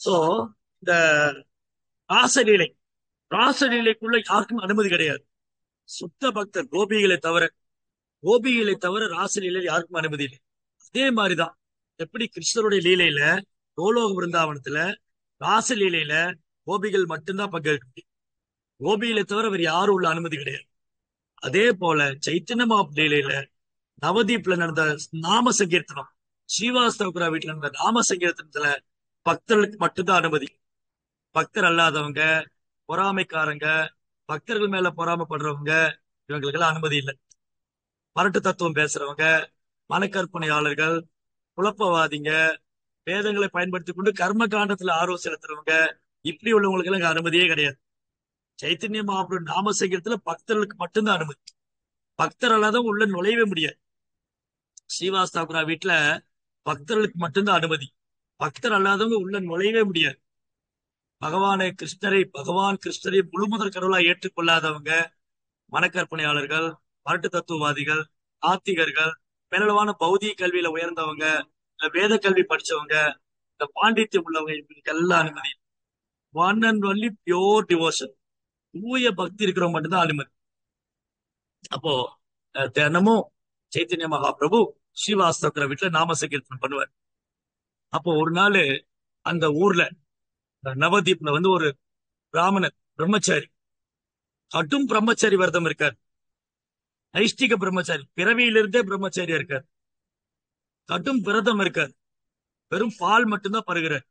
சோ இந்த ராசலீலை, ராசலீலைக்குள்ள யாருக்கும் அனுமதி கிடையாது. சுத்த பக்தர் கோபிகளை தவிர ராசலீலையில் யாருக்கும் அனுமதி இல்லை. அதே மாதிரிதான் எப்படி கிருஷ்ணருடைய லீலையில கோலோக பிருந்தாவனத்துல ராசலீலையில கோபிகள் மட்டும்தான் பங்கேற்க முடியும். கோபிகளை தவிர வேற யாரும் உள்ள அனுமதி கிடையாது. அதே போல சைத்தன்ய லீலையில நவதீப்ல நடந்த நாம சங்கீர்த்தனம், ஸ்ரீவாஸ் தாக்குரா வீட்டுல நடந்த நாம சங்கீர்த்தனத்துல பக்தர்களுக்கு மட்டும்தான் அனுமதி. பக்தர் அல்லாதவங்க, பொறாமைக்காரங்க, பக்தர்கள் மேல பொறாமைப்படுறவங்க, இவங்களுக்கு எல்லாம் அனுமதி இல்லை. பரட்டு தத்துவம் பேசுறவங்க, மனக்கற்பனையாளர்கள், குழப்பவாதிங்க, வேதங்களை பயன்படுத்தி கொண்டு கர்ம காண்டத்துல ஆர்வம் செலுத்துறவங்க, இப்படி உள்ளவங்களுக்கு எல்லாம் அனுமதியே கிடையாது. சைத்தன்ய மகாபிரபு நாம சங்கீர்த்தனத்துல பக்தர்களுக்கு மட்டும்தான் அனுமதி. பக்தர் அல்லாதவங்க உள்ள நுழையவே முடியாது. ஸ்ரீவாஸ் தாக்குரா வீட்டுல பக்தர்களுக்கு மட்டும்தான் அனுமதி. பக்தர் அல்லாதவங்க உள்ள நுழையவே முடியாது. பகவான் கிருஷ்ணரை முழுமுதற் கடவுளா ஏற்றுக்கொள்ளாதவங்க, மனக்கற்பனையாளர்கள், பரட்டு தத்துவவாதிகள், ஆத்திகர்கள், பேரளவான பௌதிக கல்வியில உயர்ந்தவங்க, இல்ல வேத கல்வி படிச்சவங்க, இந்த பாண்டித்யம் உள்ளவங்க, இவங்களுக்கு எல்லாம் அனுமதி. One and only pure devotion, தூய பக்தி இருக்கிறவங்க மட்டும்தான் அனுமதி. அப்போ தினமும் சைத்தன்ய மகாபிரபு ஸ்ரீவாஸ் தாக்குரா வீட்டுல நாம சங்கீர்த்தனம் பண்ணுவார். அப்போ ஒரு நாள் அந்த ஊர்ல நவதீப்ல ஒரு பிராமணர் பிரம்மச்சாரி, கடும் பிரம்மச்சாரி விரதம் இருக்கார். நைஷ்டிக பிரம்மச்சாரி, பிறவியிலிருந்தே பிரம்மச்சாரியா இருக்கார். கடும் விரதம் இருக்கார். வெறும் பால் மட்டும்தான் பருகிறார்,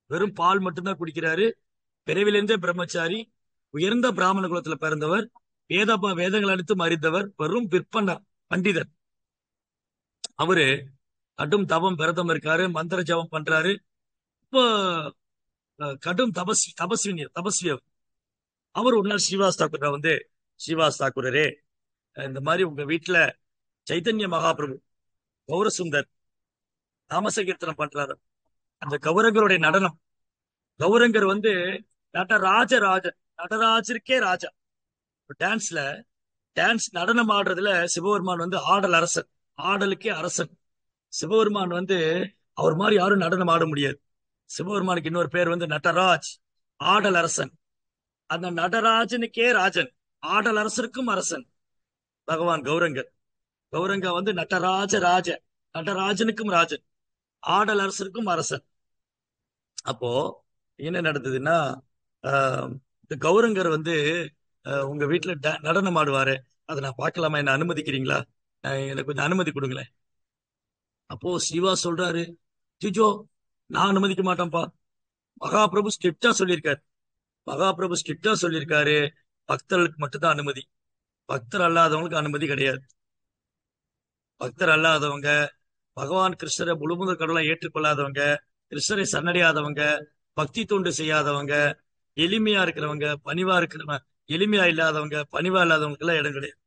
வெறும் பால் மட்டும்தான் குடிக்கிறாரு. பிறவிலிருந்தே பிரம்மச்சாரி, உயர்ந்த பிராமண குலத்துல பிறந்தவர், வேதங்கள் அடித்து மறிந்தவர், வெறும் விற்பனர் பண்டிதர். அவரு கடும் தவம் விரதம் இருக்காரு, மந்திர ஜபம் பண்றாரு. இப்போ கடும் தபஸ்வி அவர் ஒரு நாள் ஸ்ரீவாஸ் தாக்குரா ஸ்ரீவாஸ் தாக்குரரே, இந்த மாதிரி உங்க வீட்டுல சைத்தன்ய மகாபிரபு கௌரசுந்தர் நாமசங்கீர்த்தனம் பண்றாரு, அந்த கௌரங்கருடைய நடனம். கௌரங்கர் வந்து நடராஜருக்கே ராஜா. டான்ஸ்ல டான்ஸ் நடனம் ஆடுறதுல சிவபெருமான் வந்து ஆடல் அரசன், ஆடலுக்கே அரசன். சிவபெருமான் வந்து அவர் மாதிரி யாரும் நடனம் ஆட முடியாது. சிவபெருமானுக்கு இன்னொரு பேர் வந்து நடராஜ், ஆடல் அரசன். அந்த நடராஜனுக்கே ராஜன், ஆடல் அரசருக்கும் அரசன் பகவான் கௌரங்கர். கௌரங்க வந்து நடராஜனுக்கும் ராஜன், ஆடல் அரசருக்கும் அரசன். அப்போ என்ன நடந்ததுன்னா, ஆஹ் இந்த கௌரங்கர் வந்து உங்க வீட்டுல நடனம் ஆடுவாரு, அதை நான் பார்க்கலாமா, என்ன அனுமதிக்கிறீங்களா? எனக்கு கொஞ்சம் அனுமதி கொடுங்களேன். அப்போ சிவா சொல்றாரு, ஜிஜோ, நான் அனுமதிக்க மாட்டேன்ப்பா. மகாபிரபு ஸ்ட்ரிக்டா சொல்லியிருக்காரு. மகாபிரபு ஸ்ட்ரிக்டா சொல்லியிருக்காரு, பக்தர்களுக்கு மட்டும்தான் அனுமதி, பக்தர் அல்லாதவங்களுக்கு அனுமதி கிடையாது. பக்தர் அல்லாதவங்க, பகவான் கிருஷ்ணரை முழுமுதல் கடவுளை ஏற்றுக்கொள்ளாதவங்க, கிருஷ்ணரை சரணடையாதவங்க, பக்தி தொண்டு செய்யாதவங்க, எளிமையா இருக்கிறவங்க, பணிவா இருக்கிறவங்க, எளிமையா இல்லாதவங்க, பணிவா இல்லாதவங்களுக்கு எல்லாம் இடம் கிடையாது.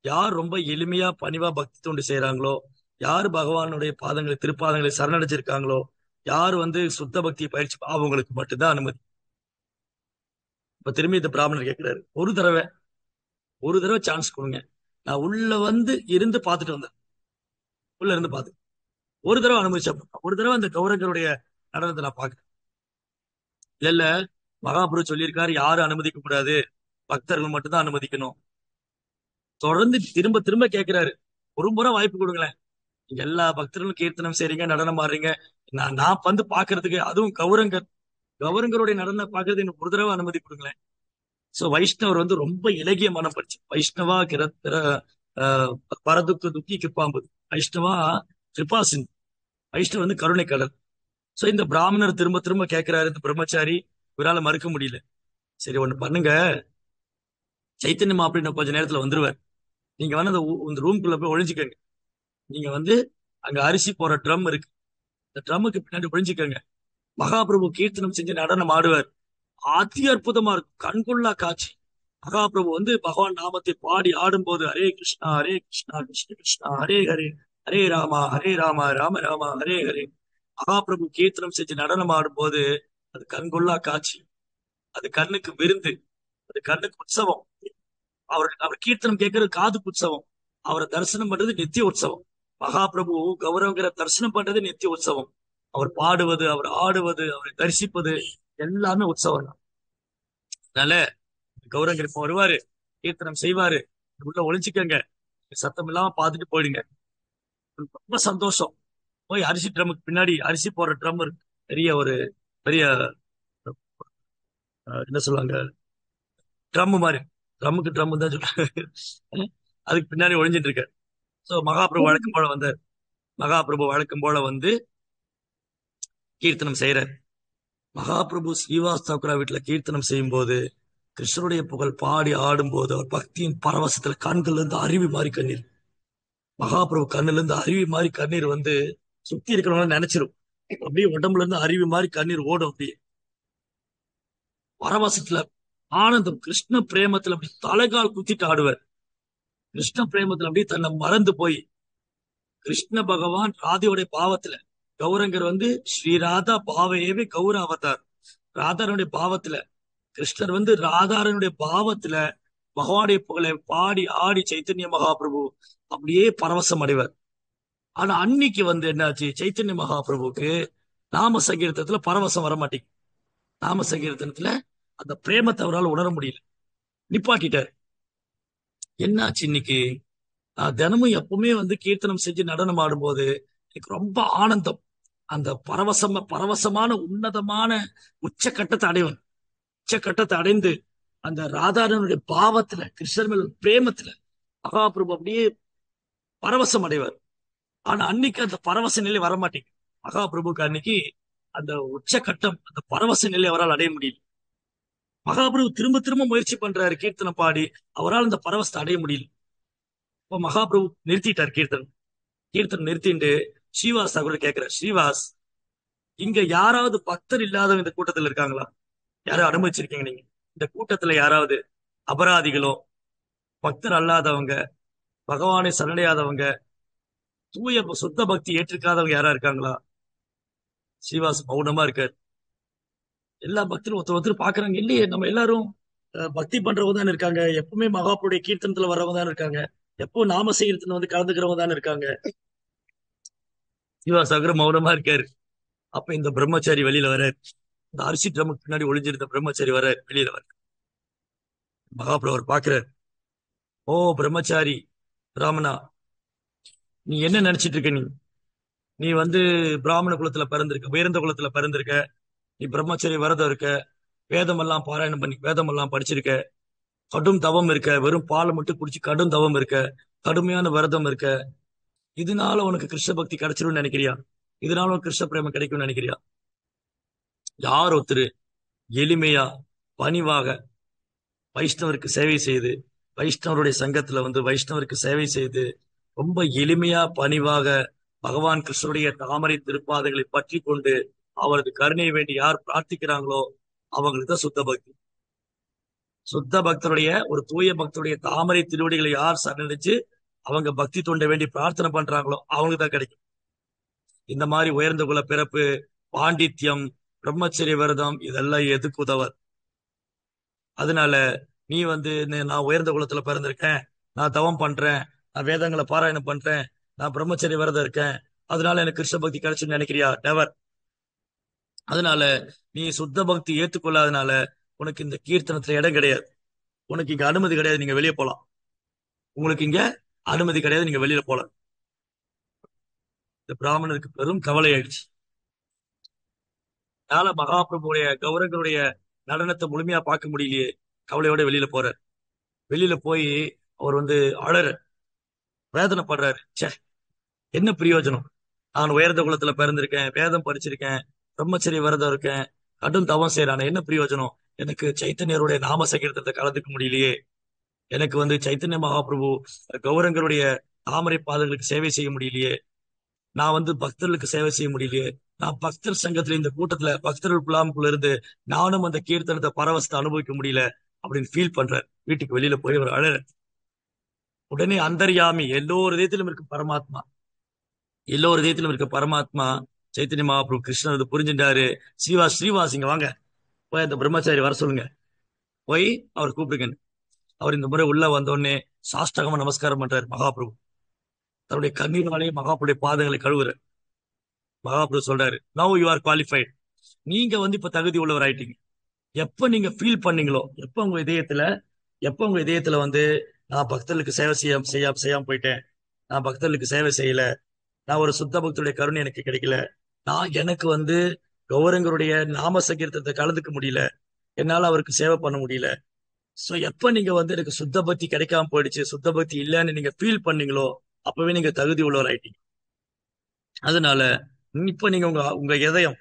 யார் ரொம்ப எளிமையா பணிவா பக்தி தொண்டு செய்யறாங்களோ, யார் பகவானுடைய பாதங்களை திருப்பாதங்களை சரணடைஞ்சிருக்காங்களோ, யார் வந்து சுத்த பக்தி பயிற்சி, அவங்களுக்கு மட்டும்தான் அனுமதி. இப்ப திரும்பி இந்த பிராமணர் கேட்கிறாரு, ஒரு தடவை சான்ஸ் கொடுங்க, நான் உள்ள வந்து இருந்து பார்த்துட்டு வந்தேன், உள்ள இருந்து பார்த்து ஒரு தடவை அனுமதிச்சா, ஒரு தடவை அந்த கௌரங்கருடைய நடனத்தை நான் பார்க்கிறேன். இல்ல இல்ல, மகாபுரு சொல்லியிருக்காரு யாரும் அனுமதிக்க கூடாது, பக்தர்கள் மட்டும்தான் அனுமதிக்கணும். தொடர்ந்து திரும்ப திரும்ப கேட்கிறாரு, ஒரு முறை வாய்ப்பு கொடுங்களேன். நீங்க எல்லா பக்தர்களும் கீர்த்தனம் செய்றீங்க, நடனம் ஆடுறீங்க, நான் நான் வந்து பாக்குறதுக்கு, அதுவும் கௌரங்கருடைய நடனம் பாக்குறது எனக்கு ஒரு தடவை அனுமதி கொடுங்களேன். சோ வைஷ்ணவர் வந்து ரொம்ப இலகிய மனம் படிச்சு, வைஷ்ணவா பரதுக்கு துக்கி கிப்பாம்பது, வைஷ்ணவா கிருபாசின், வைஷ்ணவ வந்து கருணை கடல். சோ இந்த பிராமணர் திரும்ப திரும்ப கேட்கிறாரு, இந்த பிரம்மச்சாரி இவரால மறுக்க முடியல. சரி ஒண்ணு பண்ணுங்க, சைத்தன்யம் அப்படின்னு கொஞ்ச நேரத்துல வந்துருவார், நீங்க வந்து அந்த ரூம்குள்ள போய் ஒழிஞ்சுக்கங்க. நீங்க வந்து அங்க அரிசி போற ட்ரம் இருக்கு, இந்த ட்ரம்முக்கு பின்னாடி ஒழிஞ்சுக்கங்க. மகாபிரபு கீர்த்தனம் செஞ்சு நடனம் ஆடுவார், அதி அற்புதமா இருக்கும், கண்கொள்ளா காட்சி. மகாபிரபு வந்து பகவான் நாமத்தை பாடி ஆடும்போது, ஹரே கிருஷ்ணா கிருஷ்ண கிருஷ்ணா ஹரே ஹரே, ஹரே ராமா ராம ராமா ஹரே ஹரே. மகாபிரபு கீர்த்தனம் செஞ்சு நடனம் ஆடும்போது அது கண்கொள்ளா காட்சி, அது கண்ணுக்கு விருந்து, அது கண்ணுக்கு உற்சவம். அவர் கீர்த்தனம் கேட்கறது காதுக்கு உற்சவம், அவரை தரிசனம் பண்றது நித்திய உற்சவம். மகாபிரபு கௌரவங்கிற தரிசனம் பண்றது நித்திய உற்சவம். அவர் பாடுவது, அவர் ஆடுவது, அவரை தரிசிப்பது எல்லாமே உற்சவம் தான். அதனால கௌரங்கர் இப்ப வருவாரு, கீர்த்தனம் செய்வாரு, உள்ள ஒளிஞ்சுக்கங்க, சத்தம் இல்லாம பார்த்துட்டு போயிடுங்க. ரொம்ப சந்தோஷம். போய் அரிசி ட்ரம்முக்கு பின்னாடி, அரிசி போற ட்ரம் இருக்கு, பெரிய என்ன சொல்லுவாங்க, ட்ரம் மாதிரி, ட்ரம் தான் சொல்லுவாங்க. அதுக்கு பின்னாடி ஒளிஞ்சிட்டு இருக்காரு. சோ மகாபிரபு வழக்கம் போல வந்தார். மகாபிரபு வழக்கம் போல வந்து கீர்த்தனம் செய்யறார். மகாபிரபு ஸ்ரீவாஸ் தாக்குரா வீட்டுல கீர்த்தனம் செய்யும் போது, கிருஷ்ணருடைய புகழ் பாடி ஆடும்போது, அவர் பக்தியின் பரவசத்துல கண்கள்ல இருந்து அருவி மாதிரி கண்ணீர், மகாபிரபு கண்ணுல இருந்து அருவி மாதிரி கண்ணீர் வந்து சுத்தி இருக்கிறவங்க நினைச்சிரும், அப்படியே உடம்புல இருந்து அருவி மாதிரி கண்ணீர் ஓடும். அப்படியே பரவசத்துல ஆனந்தம், கிருஷ்ண பிரேமத்துல அப்படி தலைகால் குத்திட்டு ஆடுவார். கிருஷ்ண பிரேமத்துல அப்படியே தன்னை மறந்து போய், கிருஷ்ண பகவான் ராதையோடைய பாவத்துல, கௌரங்கர் வந்து ஸ்ரீராதா பாவையவே கௌர அவதார், ராதாரனுடைய பாவத்துல, கிருஷ்ணர் வந்து ராதாரனுடைய பாவத்துல பகவானுடைய புகழை பாடி ஆடி சைத்தன்ய மகாபிரபு அப்படியே பரவசம் அடைவார். ஆனா அன்னைக்கு வந்து என்னாச்சு, சைத்தன்ய மகாபிரபுக்கு நாம சங்கீர்த்தனத்துல பரவசம் வரமாட்டேங்குது. நாம சங்கீர்த்தனத்துல அந்த பிரேமத்தை அவரால் உணர முடியல, நிப்பாட்டிட்டார். என்னாச்சு இன்னைக்கு, நான் தினமும் எப்பவுமே வந்து கீர்த்தனம் செஞ்சு நடனம் ஆடும்போது எனக்கு ரொம்ப ஆனந்தம், அந்த பரவசமான உன்னதமான உச்சக்கட்டத்தை அடைவன், உச்சக்கட்டத்தை அடைந்து அந்த ராதாரனுடைய பாவத்துல, கிருஷ்ணர் மேல பிரேமத்துல மகாபிரபு அப்படியே பரவசம் அடைவார். ஆனா அன்னைக்கு அந்த பரவச நிலை வரமாட்டேங்குது மகாபிரபுக்கு. அன்னைக்கு அந்த உச்சக்கட்டம், அந்த பரவச நிலை அவரால் அடைய முடியல. மகாபிரபு திரும்ப திரும்ப முயற்சி பண்றாரு கீர்த்தனம் பாடி, அவரால் அந்த பரவசத்தை அடைய முடியல. இப்ப மகாபிரபு நிறுத்திட்டார் கீர்த்தனம் நிறுத்திட்டு ஸ்ரீவாஸ் கூட கேட்கிறார், ஸ்ரீவாஸ், இங்க யாராவது பக்தர் இல்லாதவங்க இந்த கூட்டத்துல இருக்காங்களா? யாரும் அனுமதிச்சிருக்கீங்க நீங்க? இந்த கூட்டத்துல யாராவது அபராதிகளோ, பக்தர் அல்லாதவங்க, பகவானை சரணடையாதவங்க, தூய சுத்த பக்தி ஏற்றுக்காதவங்க யாரா இருக்காங்களா? ஸ்ரீவாஸ் மௌனமா இருக்காரு. எல்லா பக்தரும் ஒருத்தர் ஒருத்தர் பாக்குறாங்க, இல்லையே நம்ம எல்லாரும் பக்தி பண்றவங்க தான் இருக்காங்க, எப்பவுமே மகாபுருடைய கீர்த்தனத்துல வர்றவங்க தான் இருக்காங்க, எப்போ நாம செய்யறதுல வந்து கலந்துக்கிறவங்க தான் இருக்காங்க. ஸ்ரீவாஸ் மௌனமா இருக்காரு. அப்ப இந்த பிரம்மச்சாரி வெளியில வர்றாரு. இந்த அரிசி ட்ரமுக்கு பின்னாடி ஒளிஞ்சிருந்த பிரம்மச்சாரி வர்றாரு, வெளியில வர மகாபிரபு அவர் பாக்குறாரு. ஓ பிரம்மச்சாரி பிராமணா, நீ என்ன நினைச்சிட்டு இருக்க? நீ நீ வந்து பிராமண குலத்துல பிறந்திருக்க, உயர்ந்த குலத்துல பிறந்திருக்க, நீ பிரம்மச்சரிய விரதம் இருக்க, வேதம் எல்லாம் பாராயணம் பண்ணி வேதம் எல்லாம் படிச்சிருக்க, கடும் தவம் இருக்க, வெறும் பாலை மட்டும் குடிச்சு கடும் தவம் இருக்க, கடுமையான விரதம் இருக்க. இதனால உனக்கு கிருஷ்ண பக்தி கிடைச்சிரும்னு நினைக்கிறியா? இதனால உனக்கு கிருஷ்ண பிரேமம் கிடைக்கும்னு நினைக்கிறியா? யார் ஒருத்தர் எளிமையா பணிவாக வைஷ்ணவருக்கு சேவை செய்து, வைஷ்ணவருடைய சங்கத்துல வந்து வைஷ்ணவருக்கு சேவை செய்து, ரொம்ப எளிமையா பணிவாக பகவான் கிருஷ்ணருடைய தாமரை திருப்பாதைகளை பற்றி கொண்டு அவரது கருணையை வேண்டி யார் பிரார்த்திக்கிறாங்களோ அவங்களுக்கு தான் சுத்த பக்தி. சுத்த பக்தருடைய, ஒரு தூய பக்தருடைய தாமரை திருவடிகளை யார் சரணடைச்சு அவங்க பக்தி தொண்டை வேண்டி பிரார்த்தனை பண்றாங்களோ அவங்களுக்கு தான் கிடைக்கும். இந்த மாதிரி உயர்ந்த குல பிறப்பு, பாண்டித்யம், பிரம்மச்சரிய விரதம் இதெல்லாம் எதுக்கு உதவர்? அதனால நீ வந்து நான் உயர்ந்த குலத்துல பிறந்திருக்கேன், நான் தவம் பண்றேன், நான் வேதங்களை பாராயணம் பண்றேன், நான் பிரம்மச்சரிய விரதம் இருக்கேன், அதனால எனக்கு கிருஷ்ண பக்தி கிடைச்சுன்னு நினைக்கிறியா? நெவர். அதனால நீ சுத்த பக்தி ஏத்துக்கொள்ளாதனால உனக்கு இந்த கீர்த்தனத்துல இடம் கிடையாது, உனக்கு இங்க அனுமதி கிடையாது, நீங்க வெளியே போலாம். உங்களுக்கு இங்க அனுமதி கிடையாது, நீங்க வெளியில போலாம். இந்த பிராமணருக்கு பெரும் கவலை ஆயிடுச்சு. அதனால மகாபிரபுடைய கௌரங்களுடைய நடனத்தை முழுமையா பார்க்க முடியலையே, கவலையோட வெளியில போறார். வெளியில போய் அவர் வந்து அழற, வேதனைப்படுறாரு. ச்சே, என்ன பிரயோஜனம்? நான் உயர்ந்த குலத்துல பிறந்திருக்கேன், வேதம் படிச்சிருக்கேன், பிரம்மச்சரிய விரதம் இருக்கேன், கடும் தவம் செய்யறான, என்ன பிரயோஜனம்? எனக்கு சைத்தன்யருடைய நாம சங்கீர்த்தத்தை கலந்துக்க முடியலையே, எனக்கு வந்து சைத்தன்ய மகாபிரபு கௌரங்களுடைய தாமரை பாதங்களுக்கு சேவை செய்ய முடியலையே, நான் வந்து பக்தர்களுக்கு சேவை செய்ய முடியலையே, நான் பக்தர் சங்கத்துல இந்த கூட்டத்துல பக்தர்கள் குழாமுக்குள்ள இருந்து நானும் அந்த கீர்த்தனத்தை பரவசத்தை அனுபவிக்க முடியல அப்படின்னு ஃபீல் பண்றார். வீட்டுக்கு வெளியில போய் அவர் அழற. உடனே அந்தர்யாமி, எல்லோரு இதயத்திலும் இருக்க பரமாத்மா, எல்லோரு இதயத்திலும் இருக்க பரமாத்மா சைத்தன்ய மகாபிரபு கிருஷ்ணர் இது புரிஞ்சுட்டாரு. ஸ்ரீவாஸ் இங்க வாங்க, போய் அந்த பிரம்மச்சாரி வர சொல்லுங்க, போய் அவர் கூப்பிடுங்க. அவர் இந்த முறை உள்ள வந்தோடனே சாஷ்டகமா நமஸ்காரம் பண்றாரு மகாபிரபு. தன்னுடைய கண்ணீர்னாலே மகாபுருடைய பாதங்களை கழுவுற. மகாபிரபு சொல்றாரு, நவ் யூ ஆர் குவாலிஃபைட். நீங்க வந்து இப்ப தகுதி உள்ளவர் ஆயிட்டீங்க. எப்ப நீங்க ஃபீல் பண்ணீங்களோ, எப்ப உங்க இதயத்துல வந்து நான் பக்தர்களுக்கு சேவை செய்யாம போயிட்டேன், நான் பக்தர்களுக்கு சேவை செய்யல, நான் ஒரு சுத்த பக்தருடைய கருணை எனக்கு கிடைக்கல, எனக்கு வந்து கௌரங்களுடைய நாம சங்கீர்த்தத்தை கலந்துக்க முடியல, என்னால அவருக்கு சேவை பண்ண முடியல. சோ எப்ப நீங்க வந்து எனக்கு சுத்த பக்தி கிடைக்காம போயிடுச்சு, சுத்த பக்தி இல்லைன்னு நீங்க ஃபீல் பண்ணீங்களோ அப்பவே நீங்க தகுதி உள்ளவர் ஆயிட்டீங்க. அதனால இப்ப நீங்க உங்க உங்க இதயம்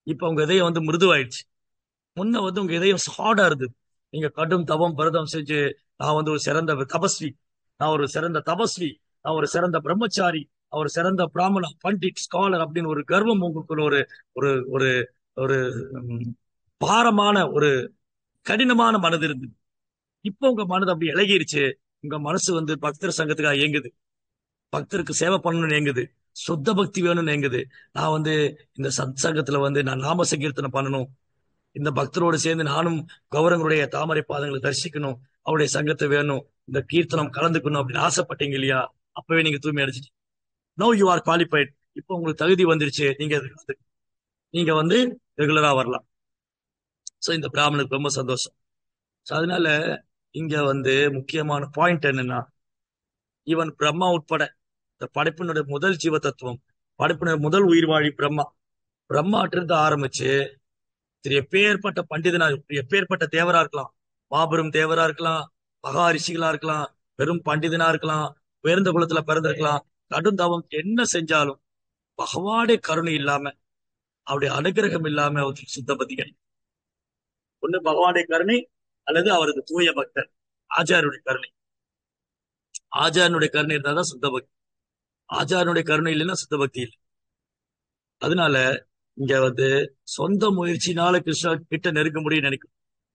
இப்ப உங்க இதயம் வந்து மிருதுவாயிடுச்சு. முன்ன வந்து உங்க இதயம் ஹார்டா இருந்தது. நீங்க கடும் தவம் விரதம் செஞ்சு நான் வந்து ஒரு சிறந்த தபஸ்வி, நான் ஒரு சிறந்த பிரம்மச்சாரி, நான் ஒரு சிறந்த பிராமண பண்டிட் ஸ்காலர் அப்படின்னு ஒரு கர்வம் உங்களுக்குள்ள ஒரு ஒரு ஒரு ஒரு உம், பாரமான ஒரு கடினமான மனது இருந்தது. இப்போ உங்க மனது அப்படி இழகிருச்சு. உங்க மனசு வந்து பக்தர் சங்கத்துக்காக இயங்குது, பக்தருக்கு சேவை பண்ணணும்னு இயங்குது, சுத்த பக்தி வேணும்னு இயங்குது. நான் வந்து இந்த சத் சங்கத்துல வந்து நான் நாம சங்கீர்த்தனை பண்ணணும், இந்த பக்தரோடு சேர்ந்து நானும் கௌரவங்களுடைய தாமரை பாதங்களை தரிசிக்கணும், அவருடைய சங்கத்தை வேணும், இந்த கீர்த்தனம் கலந்துக்கணும் அப்படின்னு ஆசைப்பட்டீங்க இல்லையா? அப்பவே நீங்க தூய்மை அடைச்சிட்டு நோ யூ ஆர் குவாலிஃபைட். இப்போ உங்களுக்கு தகுதி வந்துருச்சு, நீங்க வந்து ரெகுலரா வரலாம். சோ இந்த பிராமணனுக்கு ரொம்ப சந்தோஷம். சோ அதனால இங்க வந்து முக்கியமான பாயிண்ட் என்னன்னா, இவன் பிரம்மா உட்பட இந்த படைப்பினுடைய முதல் ஜீவ தத்துவம், படைப்பினுடைய முதல் உயிர்வாழி பிரம்மாட்டிருந்து ஆரம்பிச்சு திரு எப்பேற்பட்ட பண்டிதனா, எப்பேற்பட்ட தேவரா இருக்கலாம், மாபெரும் தேவரா இருக்கலாம், மகா ரிஷிகளா இருக்கலாம், பெரும் பண்டிதனா இருக்கலாம், உயர்ந்த குலத்துல பிறந்திருக்கலாம், கடும் தவம் என்ன செஞ்சாலும் பகவானுடைய கருணை இல்லாம, அவருடைய அனுகிரகம் இல்லாம அவருக்கு சுத்த பத்தி கிடைக்கும். ஒண்ணு பகவானுடைய கருணை, அல்லது அவரது தூய பக்தர் ஆச்சாரியனுடைய கருணை. ஆச்சாரியனுடைய கருணை இருந்தாதான் சுத்த பக்தி, ஆச்சாரியனுடைய கருணை இல்லைன்னா சுத்த பக்தி இல்லை. அதனால இங்க வந்து சொந்த முயற்சினால கிருஷ்ணா கிட்ட நெருங்க முடியும்னு நினைக்கும்.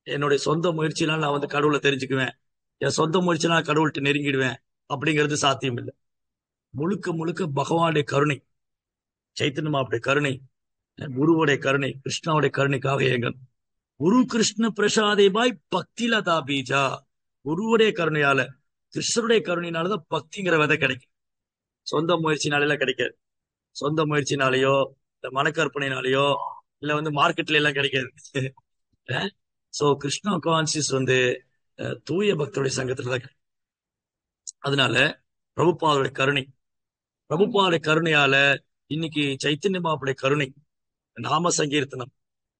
என்னுடைய சொந்த முயற்சினால நான் வந்து கடவுளை தெரிஞ்சுக்குவேன், என் சொந்த முயற்சினால கடவுள்கிட்ட நெருங்கிடுவேன் அப்படிங்கிறது சாத்தியம் இல்லை. முழுக்க முழுக்க பகவானுடைய கருணை, சைத்தன்ய மகாபுருடைய கருணை, குருவுடைய கருணை, கிருஷ்ணாவுடைய கருணைக்காக ஏங்கணும். குரு கிருஷ்ண பிரசாதேபாய் பக்தி லதா பீஜா. குருவுடைய கருணையால, கிருஷ்ணருடைய கருணையினாலதான் பக்திங்கிற விதை கிடைக்கும். சொந்த முயற்சினால கிடைக்காது. சொந்த முயற்சினாலேயோ இல்ல மனக்கற்பனையினாலேயோ இல்ல மார்க்கெட்ல எல்லாம் கிடைக்காது. சோ கிருஷ்ணா கான்சியஸ் தூய பக்தருடைய சங்கத்துல தான் கிடைக்கும். அதனால பிரபுபாதுடைய கருணை, பிரபுபாதுடைய கருணையால இன்னைக்கு சைத்தன்ய மாவுடைய கருணை, நாம சங்கீர்த்தனம்,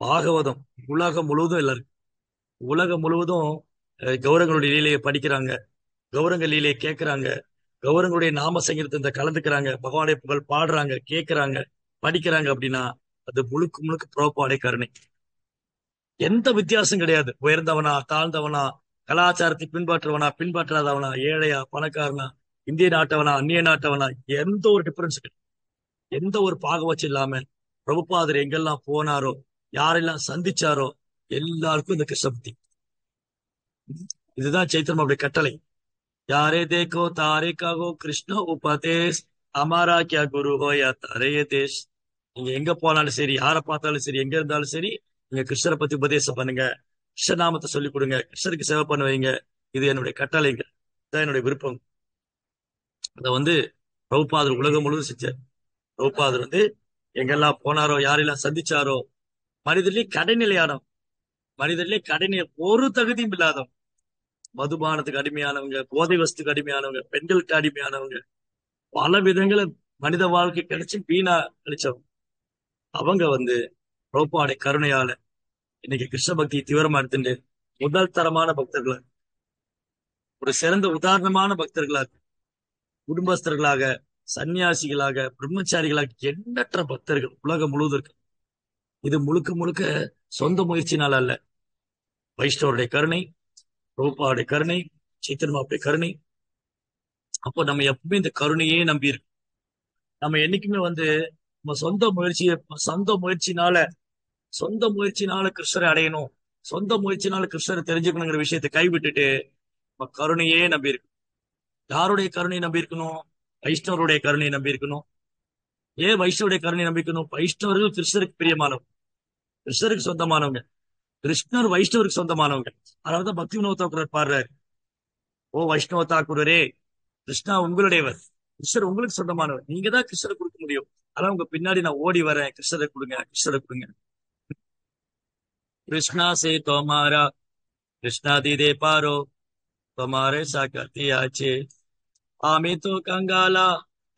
பாகவதம் உலகம் முழுவதும் எல்லாரும், உலகம் முழுவதும் கௌரவங்களுடைய லீலையை படிக்கிறாங்க, கௌரங்க லீலையை கேட்கிறாங்க, கௌரவங்களுடைய நாம சங்கீர்த்தனத்தை கலந்துக்கிறாங்க, பகவானுடைய புகழ் பாடுறாங்க, கேட்கிறாங்க, படிக்கிறாங்க. அப்படின்னா அது முழுக்க முழுக்க பிரபுபாவுடைய கருணை. எந்த வித்தியாசம் கிடையாது. உயர்ந்தவனா தாழ்ந்தவனா, கலாச்சாரத்தை பின்பற்றுவனா பின்பற்றாதவனா, ஏழையா பணக்காரனா, இந்திய நாட்டவனா அந்நிய நாட்டவனா, எந்த ஒரு டிஃபரன்ஸ் கிடையாது. எந்த ஒரு பாகுபாட்சம் இல்லாம பிரபுபாதர் எங்கெல்லாம் போனாரோ, யாரெல்லாம் சந்திச்சாரோ எல்லாருக்கும் இந்த கிருஷ்ண பக்தி. இதுதான் சைத்தன்யாவுடைய கட்டளை. யாரே தேக்கோ தாரே காகோ கிருஷ்ண உபதேஷ், அமாரா கியா குரு ஹோ யா தாரே தேஷ். நீங்க எங்க போனாலும் சரி, யாரை பார்த்தாலும் சரி, எங்க இருந்தாலும் சரி, நீங்க கிருஷ்ணரை பத்தி உபதேசம் பண்ணுங்க, கிருஷ்ணநாமத்தை சொல்லிக் கொடுங்க, கிருஷ்ணருக்கு சேவை பண்ண வைங்க. இது என்னுடைய கட்டளைங்க, இதான் என்னுடைய விருப்பம். அதை பிரபுபாதர் உலகம் முழுவதும் செஞ்சார். பிரபுபாதர் எங்கெல்லாம் போனாரோ, யாரெல்லாம் சந்திச்சாரோ, மனிதர்லயே கடைநிலையானவங்க, மனிதர்லயே கடைநிலை ஒரு தகுதியும் இல்லாதவங்க, மதுபானத்துக்கு அடிமையானவங்க, போதை வஸ்துக்கு அடிமையானவங்க, பெண்களுக்கு அடிமையானவங்க, பல விதங்களை மனித வாழ்க்கை கிடைச்சு வீணா கழிச்சவங்க, அவங்க பிரபுபாவுடைய கருணையால இன்னைக்கு கிருஷ்ண பக்தி தீவிரமா எடுத்துட்டு முதல் தரமான பக்தர்களா, ஒரு சிறந்த உதாரணமான பக்தர்களாக, குடும்பஸ்தர்களாக, சன்னியாசிகளாக, பிரம்மச்சாரிகளாக எண்ணற்ற பக்தர்கள் உலகம் முழுவதும் இருக்கு. இது முழுக்க முழுக்க சொந்த முயற்சினால அல்ல. வைஷ்ணவருடைய கருணை, பிரபுபாவுடைய கருணை, சைத்தன்யாவுடைய கருணை. அப்போ நம்ம எப்பவுமே இந்த கருணையே நம்பி இருக்கு. நம்ம என்னைக்குமே நம்ம சொந்த முயற்சினால கிருஷ்ணரை அடையணும், சொந்த முயற்சினால கிருஷ்ணரை தெரிஞ்சுக்கணுங்கிற விஷயத்தை கைவிட்டுட்டு நம்ம கருணையே நம்பி இருக்கு. யாருடைய கருணையை நம்பி இருக்கணும்? வைஷ்ணவருடைய கருணையை நம்பி இருக்கணும். ஏன் வைஷ்ணவருடைய கருணையை நம்பிக்கணும்? வைஷ்ணவர்கள் கிருஷ்ணருக்கு பிரியமானவங்க, கிருஷ்ணருக்கு சொந்தமானவங்க, கிருஷ்ணர் வைஷ்ணவருக்கு சொந்தமானவங்க. அதனாலதான் பக்தி வினோத் தாக்கூர் பாடுறாரு, ஓ வைஷ்ணவ தாக்கூரரே, கிருஷ்ணா உங்களுடையவர், கிருஷ்ணர் உங்களுக்கு சொந்தமானவர், நீங்க தான் கிருஷ்ணரை கொடுக்க முடியும். அதான் உங்க பின்னாடி நான் ஓடி வரேன், கிருஷ்ணரை கொடுங்க, கிருஷ்ணரை கொடுங்க. கிருஷ்ணா சே தோமாரா கிருஷ்ணா தீதே பாரோ तुम्हारे साकती आचे आमी तो कंगाला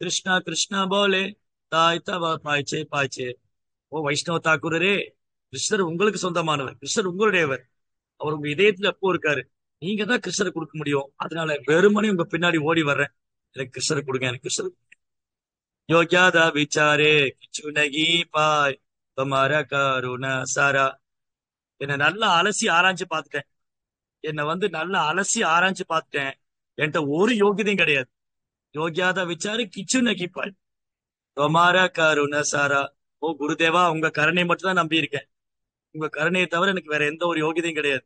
கிருஷ்ணா கிருஷ்ணா போலே தாய் தவ பாய்ச்சே பாய்ச்சே. ஓ வைஷ்ணவ தாக்கூரரே, கிருஷ்ணர் உங்களுக்கு சொந்தமானவர், கிருஷ்ணர் உங்களுடையவர், அவர் உங்க இதயத்துல எப்போ இருக்காரு, நீங்க தான் கிருஷ்ணரை கொடுக்க முடியும். அதனால வெறுமனே உங்க பின்னாடி ஓடி வர்றேன், எனக்கு கிருஷ்ணரை கொடுங்க, எனக்கு கிருஷ்ணர். யோகியாதா விசாரே கிச்சு நகி பாய் துமாரா கருணா சாரா. என்னை நல்லா அலசி ஆராய்ஞ்சு பார்த்துட்டேன், நல்லா அலசி ஆராய்ஞ்சு பார்த்துட்டேன், என்கிட்ட ஒரு யோகியதையும் கிடையாது. யோகியாதா விசாரி கிச்சு நகிப்பாய் தொமாரா கருண சாரா. ஓ குருதேவா, உங்க கருணை மட்டும் தான் நம்பி இருக்கேன், உங்க கருணையை தவிர எனக்கு வேற எந்த ஒரு யோகியதையும் கிடையாது.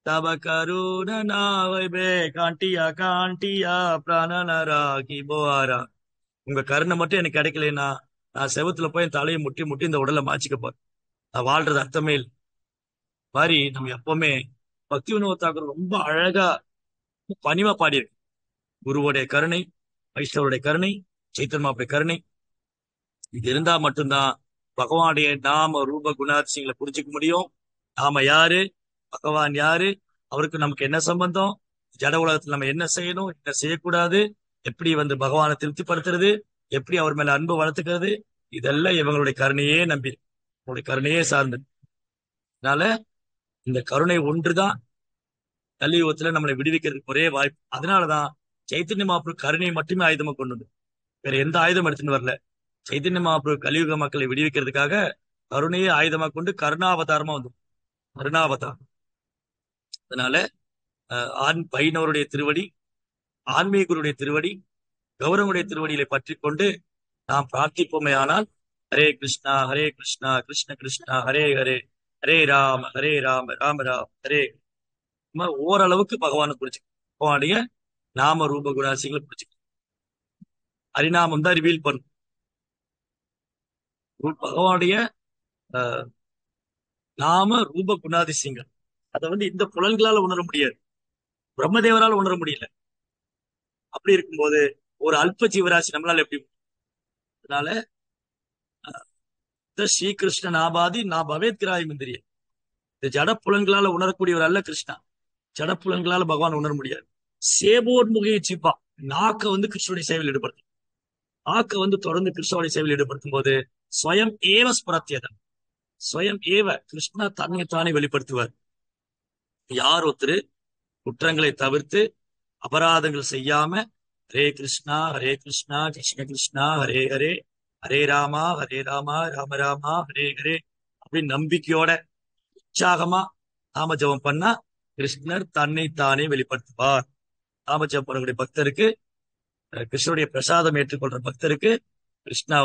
தப கருணாவை காண்டியா காண்டியா பிராணனராகி போவாரா. உங்க கருணை மட்டும் எனக்கு கிடைக்கலன்னா நான் செவத்துல போய் என் தலையை முட்டி முட்டி இந்த உடலை மாச்சிக்க போறேன், நான் வாழ்றது அர்த்தமே இல்லை. மாதிரி நம்ம எப்பவுமே பக்தி வினோத் தாக்கூர் ரொம்ப அழகா பணிவா பாடியிருக்கு. குருவோடைய கருணை, வைஷ்ணவருடைய கருணை, சைத்தன்யாவுடைய கருணை, இது இருந்தா மட்டும்தான் பகவானுடைய நாம ரூப குணாதிசயங்களை புரிஞ்சுக்க முடியும். நாம யாரு, பகவான் யாரு, அவருக்கு நமக்கு என்ன சம்பந்தம், ஜட உலகத்துல நம்ம என்ன செய்யணும், என்ன செய்யக்கூடாது, எப்படி பகவானை திருப்திப்படுத்துறது, எப்படி அவர் மேல அன்பு வளர்த்துக்கிறது, இதெல்லாம் இவங்களுடைய கருணையே நம்பி, அவங்களுடைய கருணையே சார்ந்தது. அதனால இந்த கருணை ஒன்றுதான் கலியுகத்துல நம்மளை விடுவிக்கிறதுக்கு ஒரே வாய்ப்பு. அதனாலதான் சைத்தன்ய மகாபிரபு கருணையை மட்டுமே ஆயுதமா கொண்டு வந்து, வேற எந்த ஆயுதம் எடுத்துன்னு வரல. சைத்தன்ய மகாபிரபு கலியுக மக்களை விடுவிக்கிறதுக்காக கருணையை ஆயுதமா கொண்டு கருணாவதாரமா வந்து, கருணாவதாரம். அதனால வைணவருடைய திருவடி, ஆன்மீகருடைய திருவடி, கௌரவனுடைய திருவடிகளை பற்றி கொண்டு நாம் பிரார்த்திப்போமே ஆனால், ஹரே கிருஷ்ணா கிருஷ்ண கிருஷ்ணா ஹரே ஹரே, ஹரே ராம ராம ராம ஹரே. ஓரளவுக்கு பகவானை புரிச்சுக்க, பகவானுடைய நாம ரூப குணாசிகளை புரிச்சுக்க, ஹரிநாமம் தான் ரிவீல் பண்ணும். பகவானுடைய அஹ், நாம ரூப குணாதிசயங்கள் அதை இந்த புலன்களால உணர முடியாது, பிரம்மதேவரால் உணர முடியல. அப்படி இருக்கும்போது ஒரு அல்ப ஜீவராசி நம்மளால எப்படி? அதனால ஸ்ரீகிருஷ்ண நாபாதி நான் பவேத் கிராயம் இந்திரிய, இந்த ஜட புலன்களால உணரக்கூடியவர் அல்ல கிருஷ்ணா. ஜட புலன்களால பகவான் உணர முடியாது. சேவோன்முகையை சிப்பா, நாக்க கிருஷ்ணனுடைய சேவையில் ஈடுபடுத்தும். நாக்க தொடர்ந்து கிருஷ்ணனுடைய சேவையில் ஈடுபடுத்தும் போது ஸ்வயம் ஏவ ஸ்புரத்தியதம், ஸ்வயம் ஏவ கிருஷ்ணா தன்னைத்தானே வெளிப்படுத்துவார். யார் ஒருத்தர் குற்றங்களை தவிர்த்து அபராதங்கள் செய்யாம ஹரே கிருஷ்ணா ஹரே கிருஷ்ணா கிருஷ்ண கிருஷ்ணா ஹரே ஹரே ஹரே ராமா ஹரே ராமா ராம ராமா ஹரே ஹரே அப்படின்னு நம்பிக்கையோட உற்சாகமா நாம ஜெபம் பண்ணா கிருஷ்ணர் தன்னை தானே வெளிப்படுத்துவார். நாம ஜெபம் பண்ணக்கூடிய பக்தருக்கு, கிருஷ்ணருடைய பிரசாதம் ஏற்றுக்கொள்ற பக்தருக்கு கிருஷ்ணா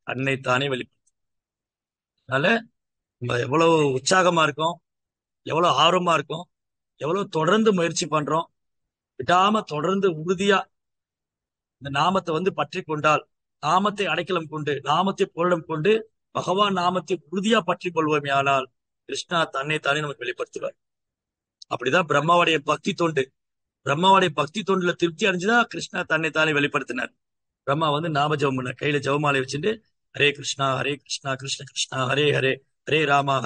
தன்னை தானே வெளிப்படுத்தும். அதனால நம்ம எவ்வளவு உற்சாகமா இருக்கோம், எவ்வளவு ஆர்வமா இருக்கோம், எவ்வளவு தொடர்ந்து முயற்சி பண்றோம், விடாம தொடர்ந்து உறுதியா இந்த நாமத்தை பற்றி கொண்டால், நாமத்தை அடைக்கலம் கொண்டு நாமத்தை பொருளம் கொண்டு பகவான் நாமத்தை உறுதியா பற்றி கொள்வோமே, ஆனால் கிருஷ்ணா தன்னை தானே நமக்கு வெளிப்படுத்துவார். அப்படிதான் பிரம்மாவுடைய பக்தி தொண்டு, பிரம்மாவுடைய பக்தி தொண்டுல திருப்தி அடைஞ்சுதான் கிருஷ்ணா தன்னை தானே வெளிப்படுத்தினார். பிரம்மா நாம ஜெபம் பண்ண கையில ஜெபமாலை வச்சுட்டு ஹரே கிருஷ்ணா கிருஷ்ண கிருஷ்ணா ஹரே ஹரே ஹரே ராமா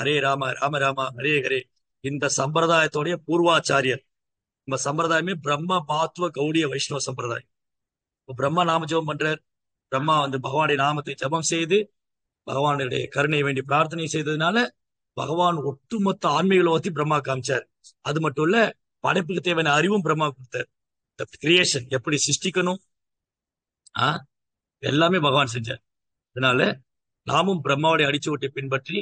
ராம ராமா ஹரே ஹரே. இந்த சம்பிரதாயத்தோடைய பூர்வாச்சாரியர். நம்ம சம்பிரதாயமே பிரம்ம மாத்துவ கௌடிய வைஷ்ணவ சம்பிரதாயம். பிரம்மா நாம ஜெபம் பண்றார். பிரம்மா பகவானுடைய நாமத்தை ஜெபம் செய்து பகவானுடைய கருணை வேண்டி பிரார்த்தனை செய்ததுனால பகவான் ஒட்டுமொத்த ஆன்மீக உலகத்தை பிரம்மா காமிச்சார். அது மட்டும் இல்ல, படைப்புக்கு தேவையான அறிவும் பிரம்மா கொடுத்தார். கிரியேஷன் எப்படி சிருஷ்டிக்கணும் எல்லாமே பகவான் செஞ்சார். அதனால நாமும் பிரம்மாவுடைய அடிச்சுவட்டை பின்பற்றி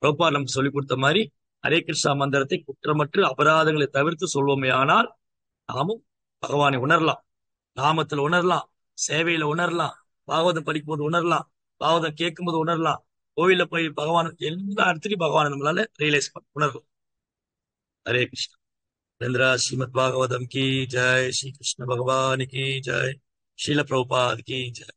பிரபுபார் நமக்கு சொல்லிக் கொடுத்த மாதிரி ஹரே கிருஷ்ணா மந்திரத்தை குற்றமற்று அபராதங்களை தவிர்த்து சொல்வோமே, ஆனால் நாமும் பகவானை உணரலாம், நாமத்துல உணரலாம், சேவையில உணரலாம், பாகவதம் படிக்கும் போது உணரலாம், பாகவதம் கேட்கும் போது உணரலாம், கோவில போய் பகவான் எல்லா இடத்துலையும் பகவானை நம்மளால ரியலைஸ் உணரலாம். ஹரே கிருஷ்ணா. रविंद्र श्रीमद् भागवतम की जय, श्री कृष्ण भगवान की जय, श्रील प्रभुपाद की जय.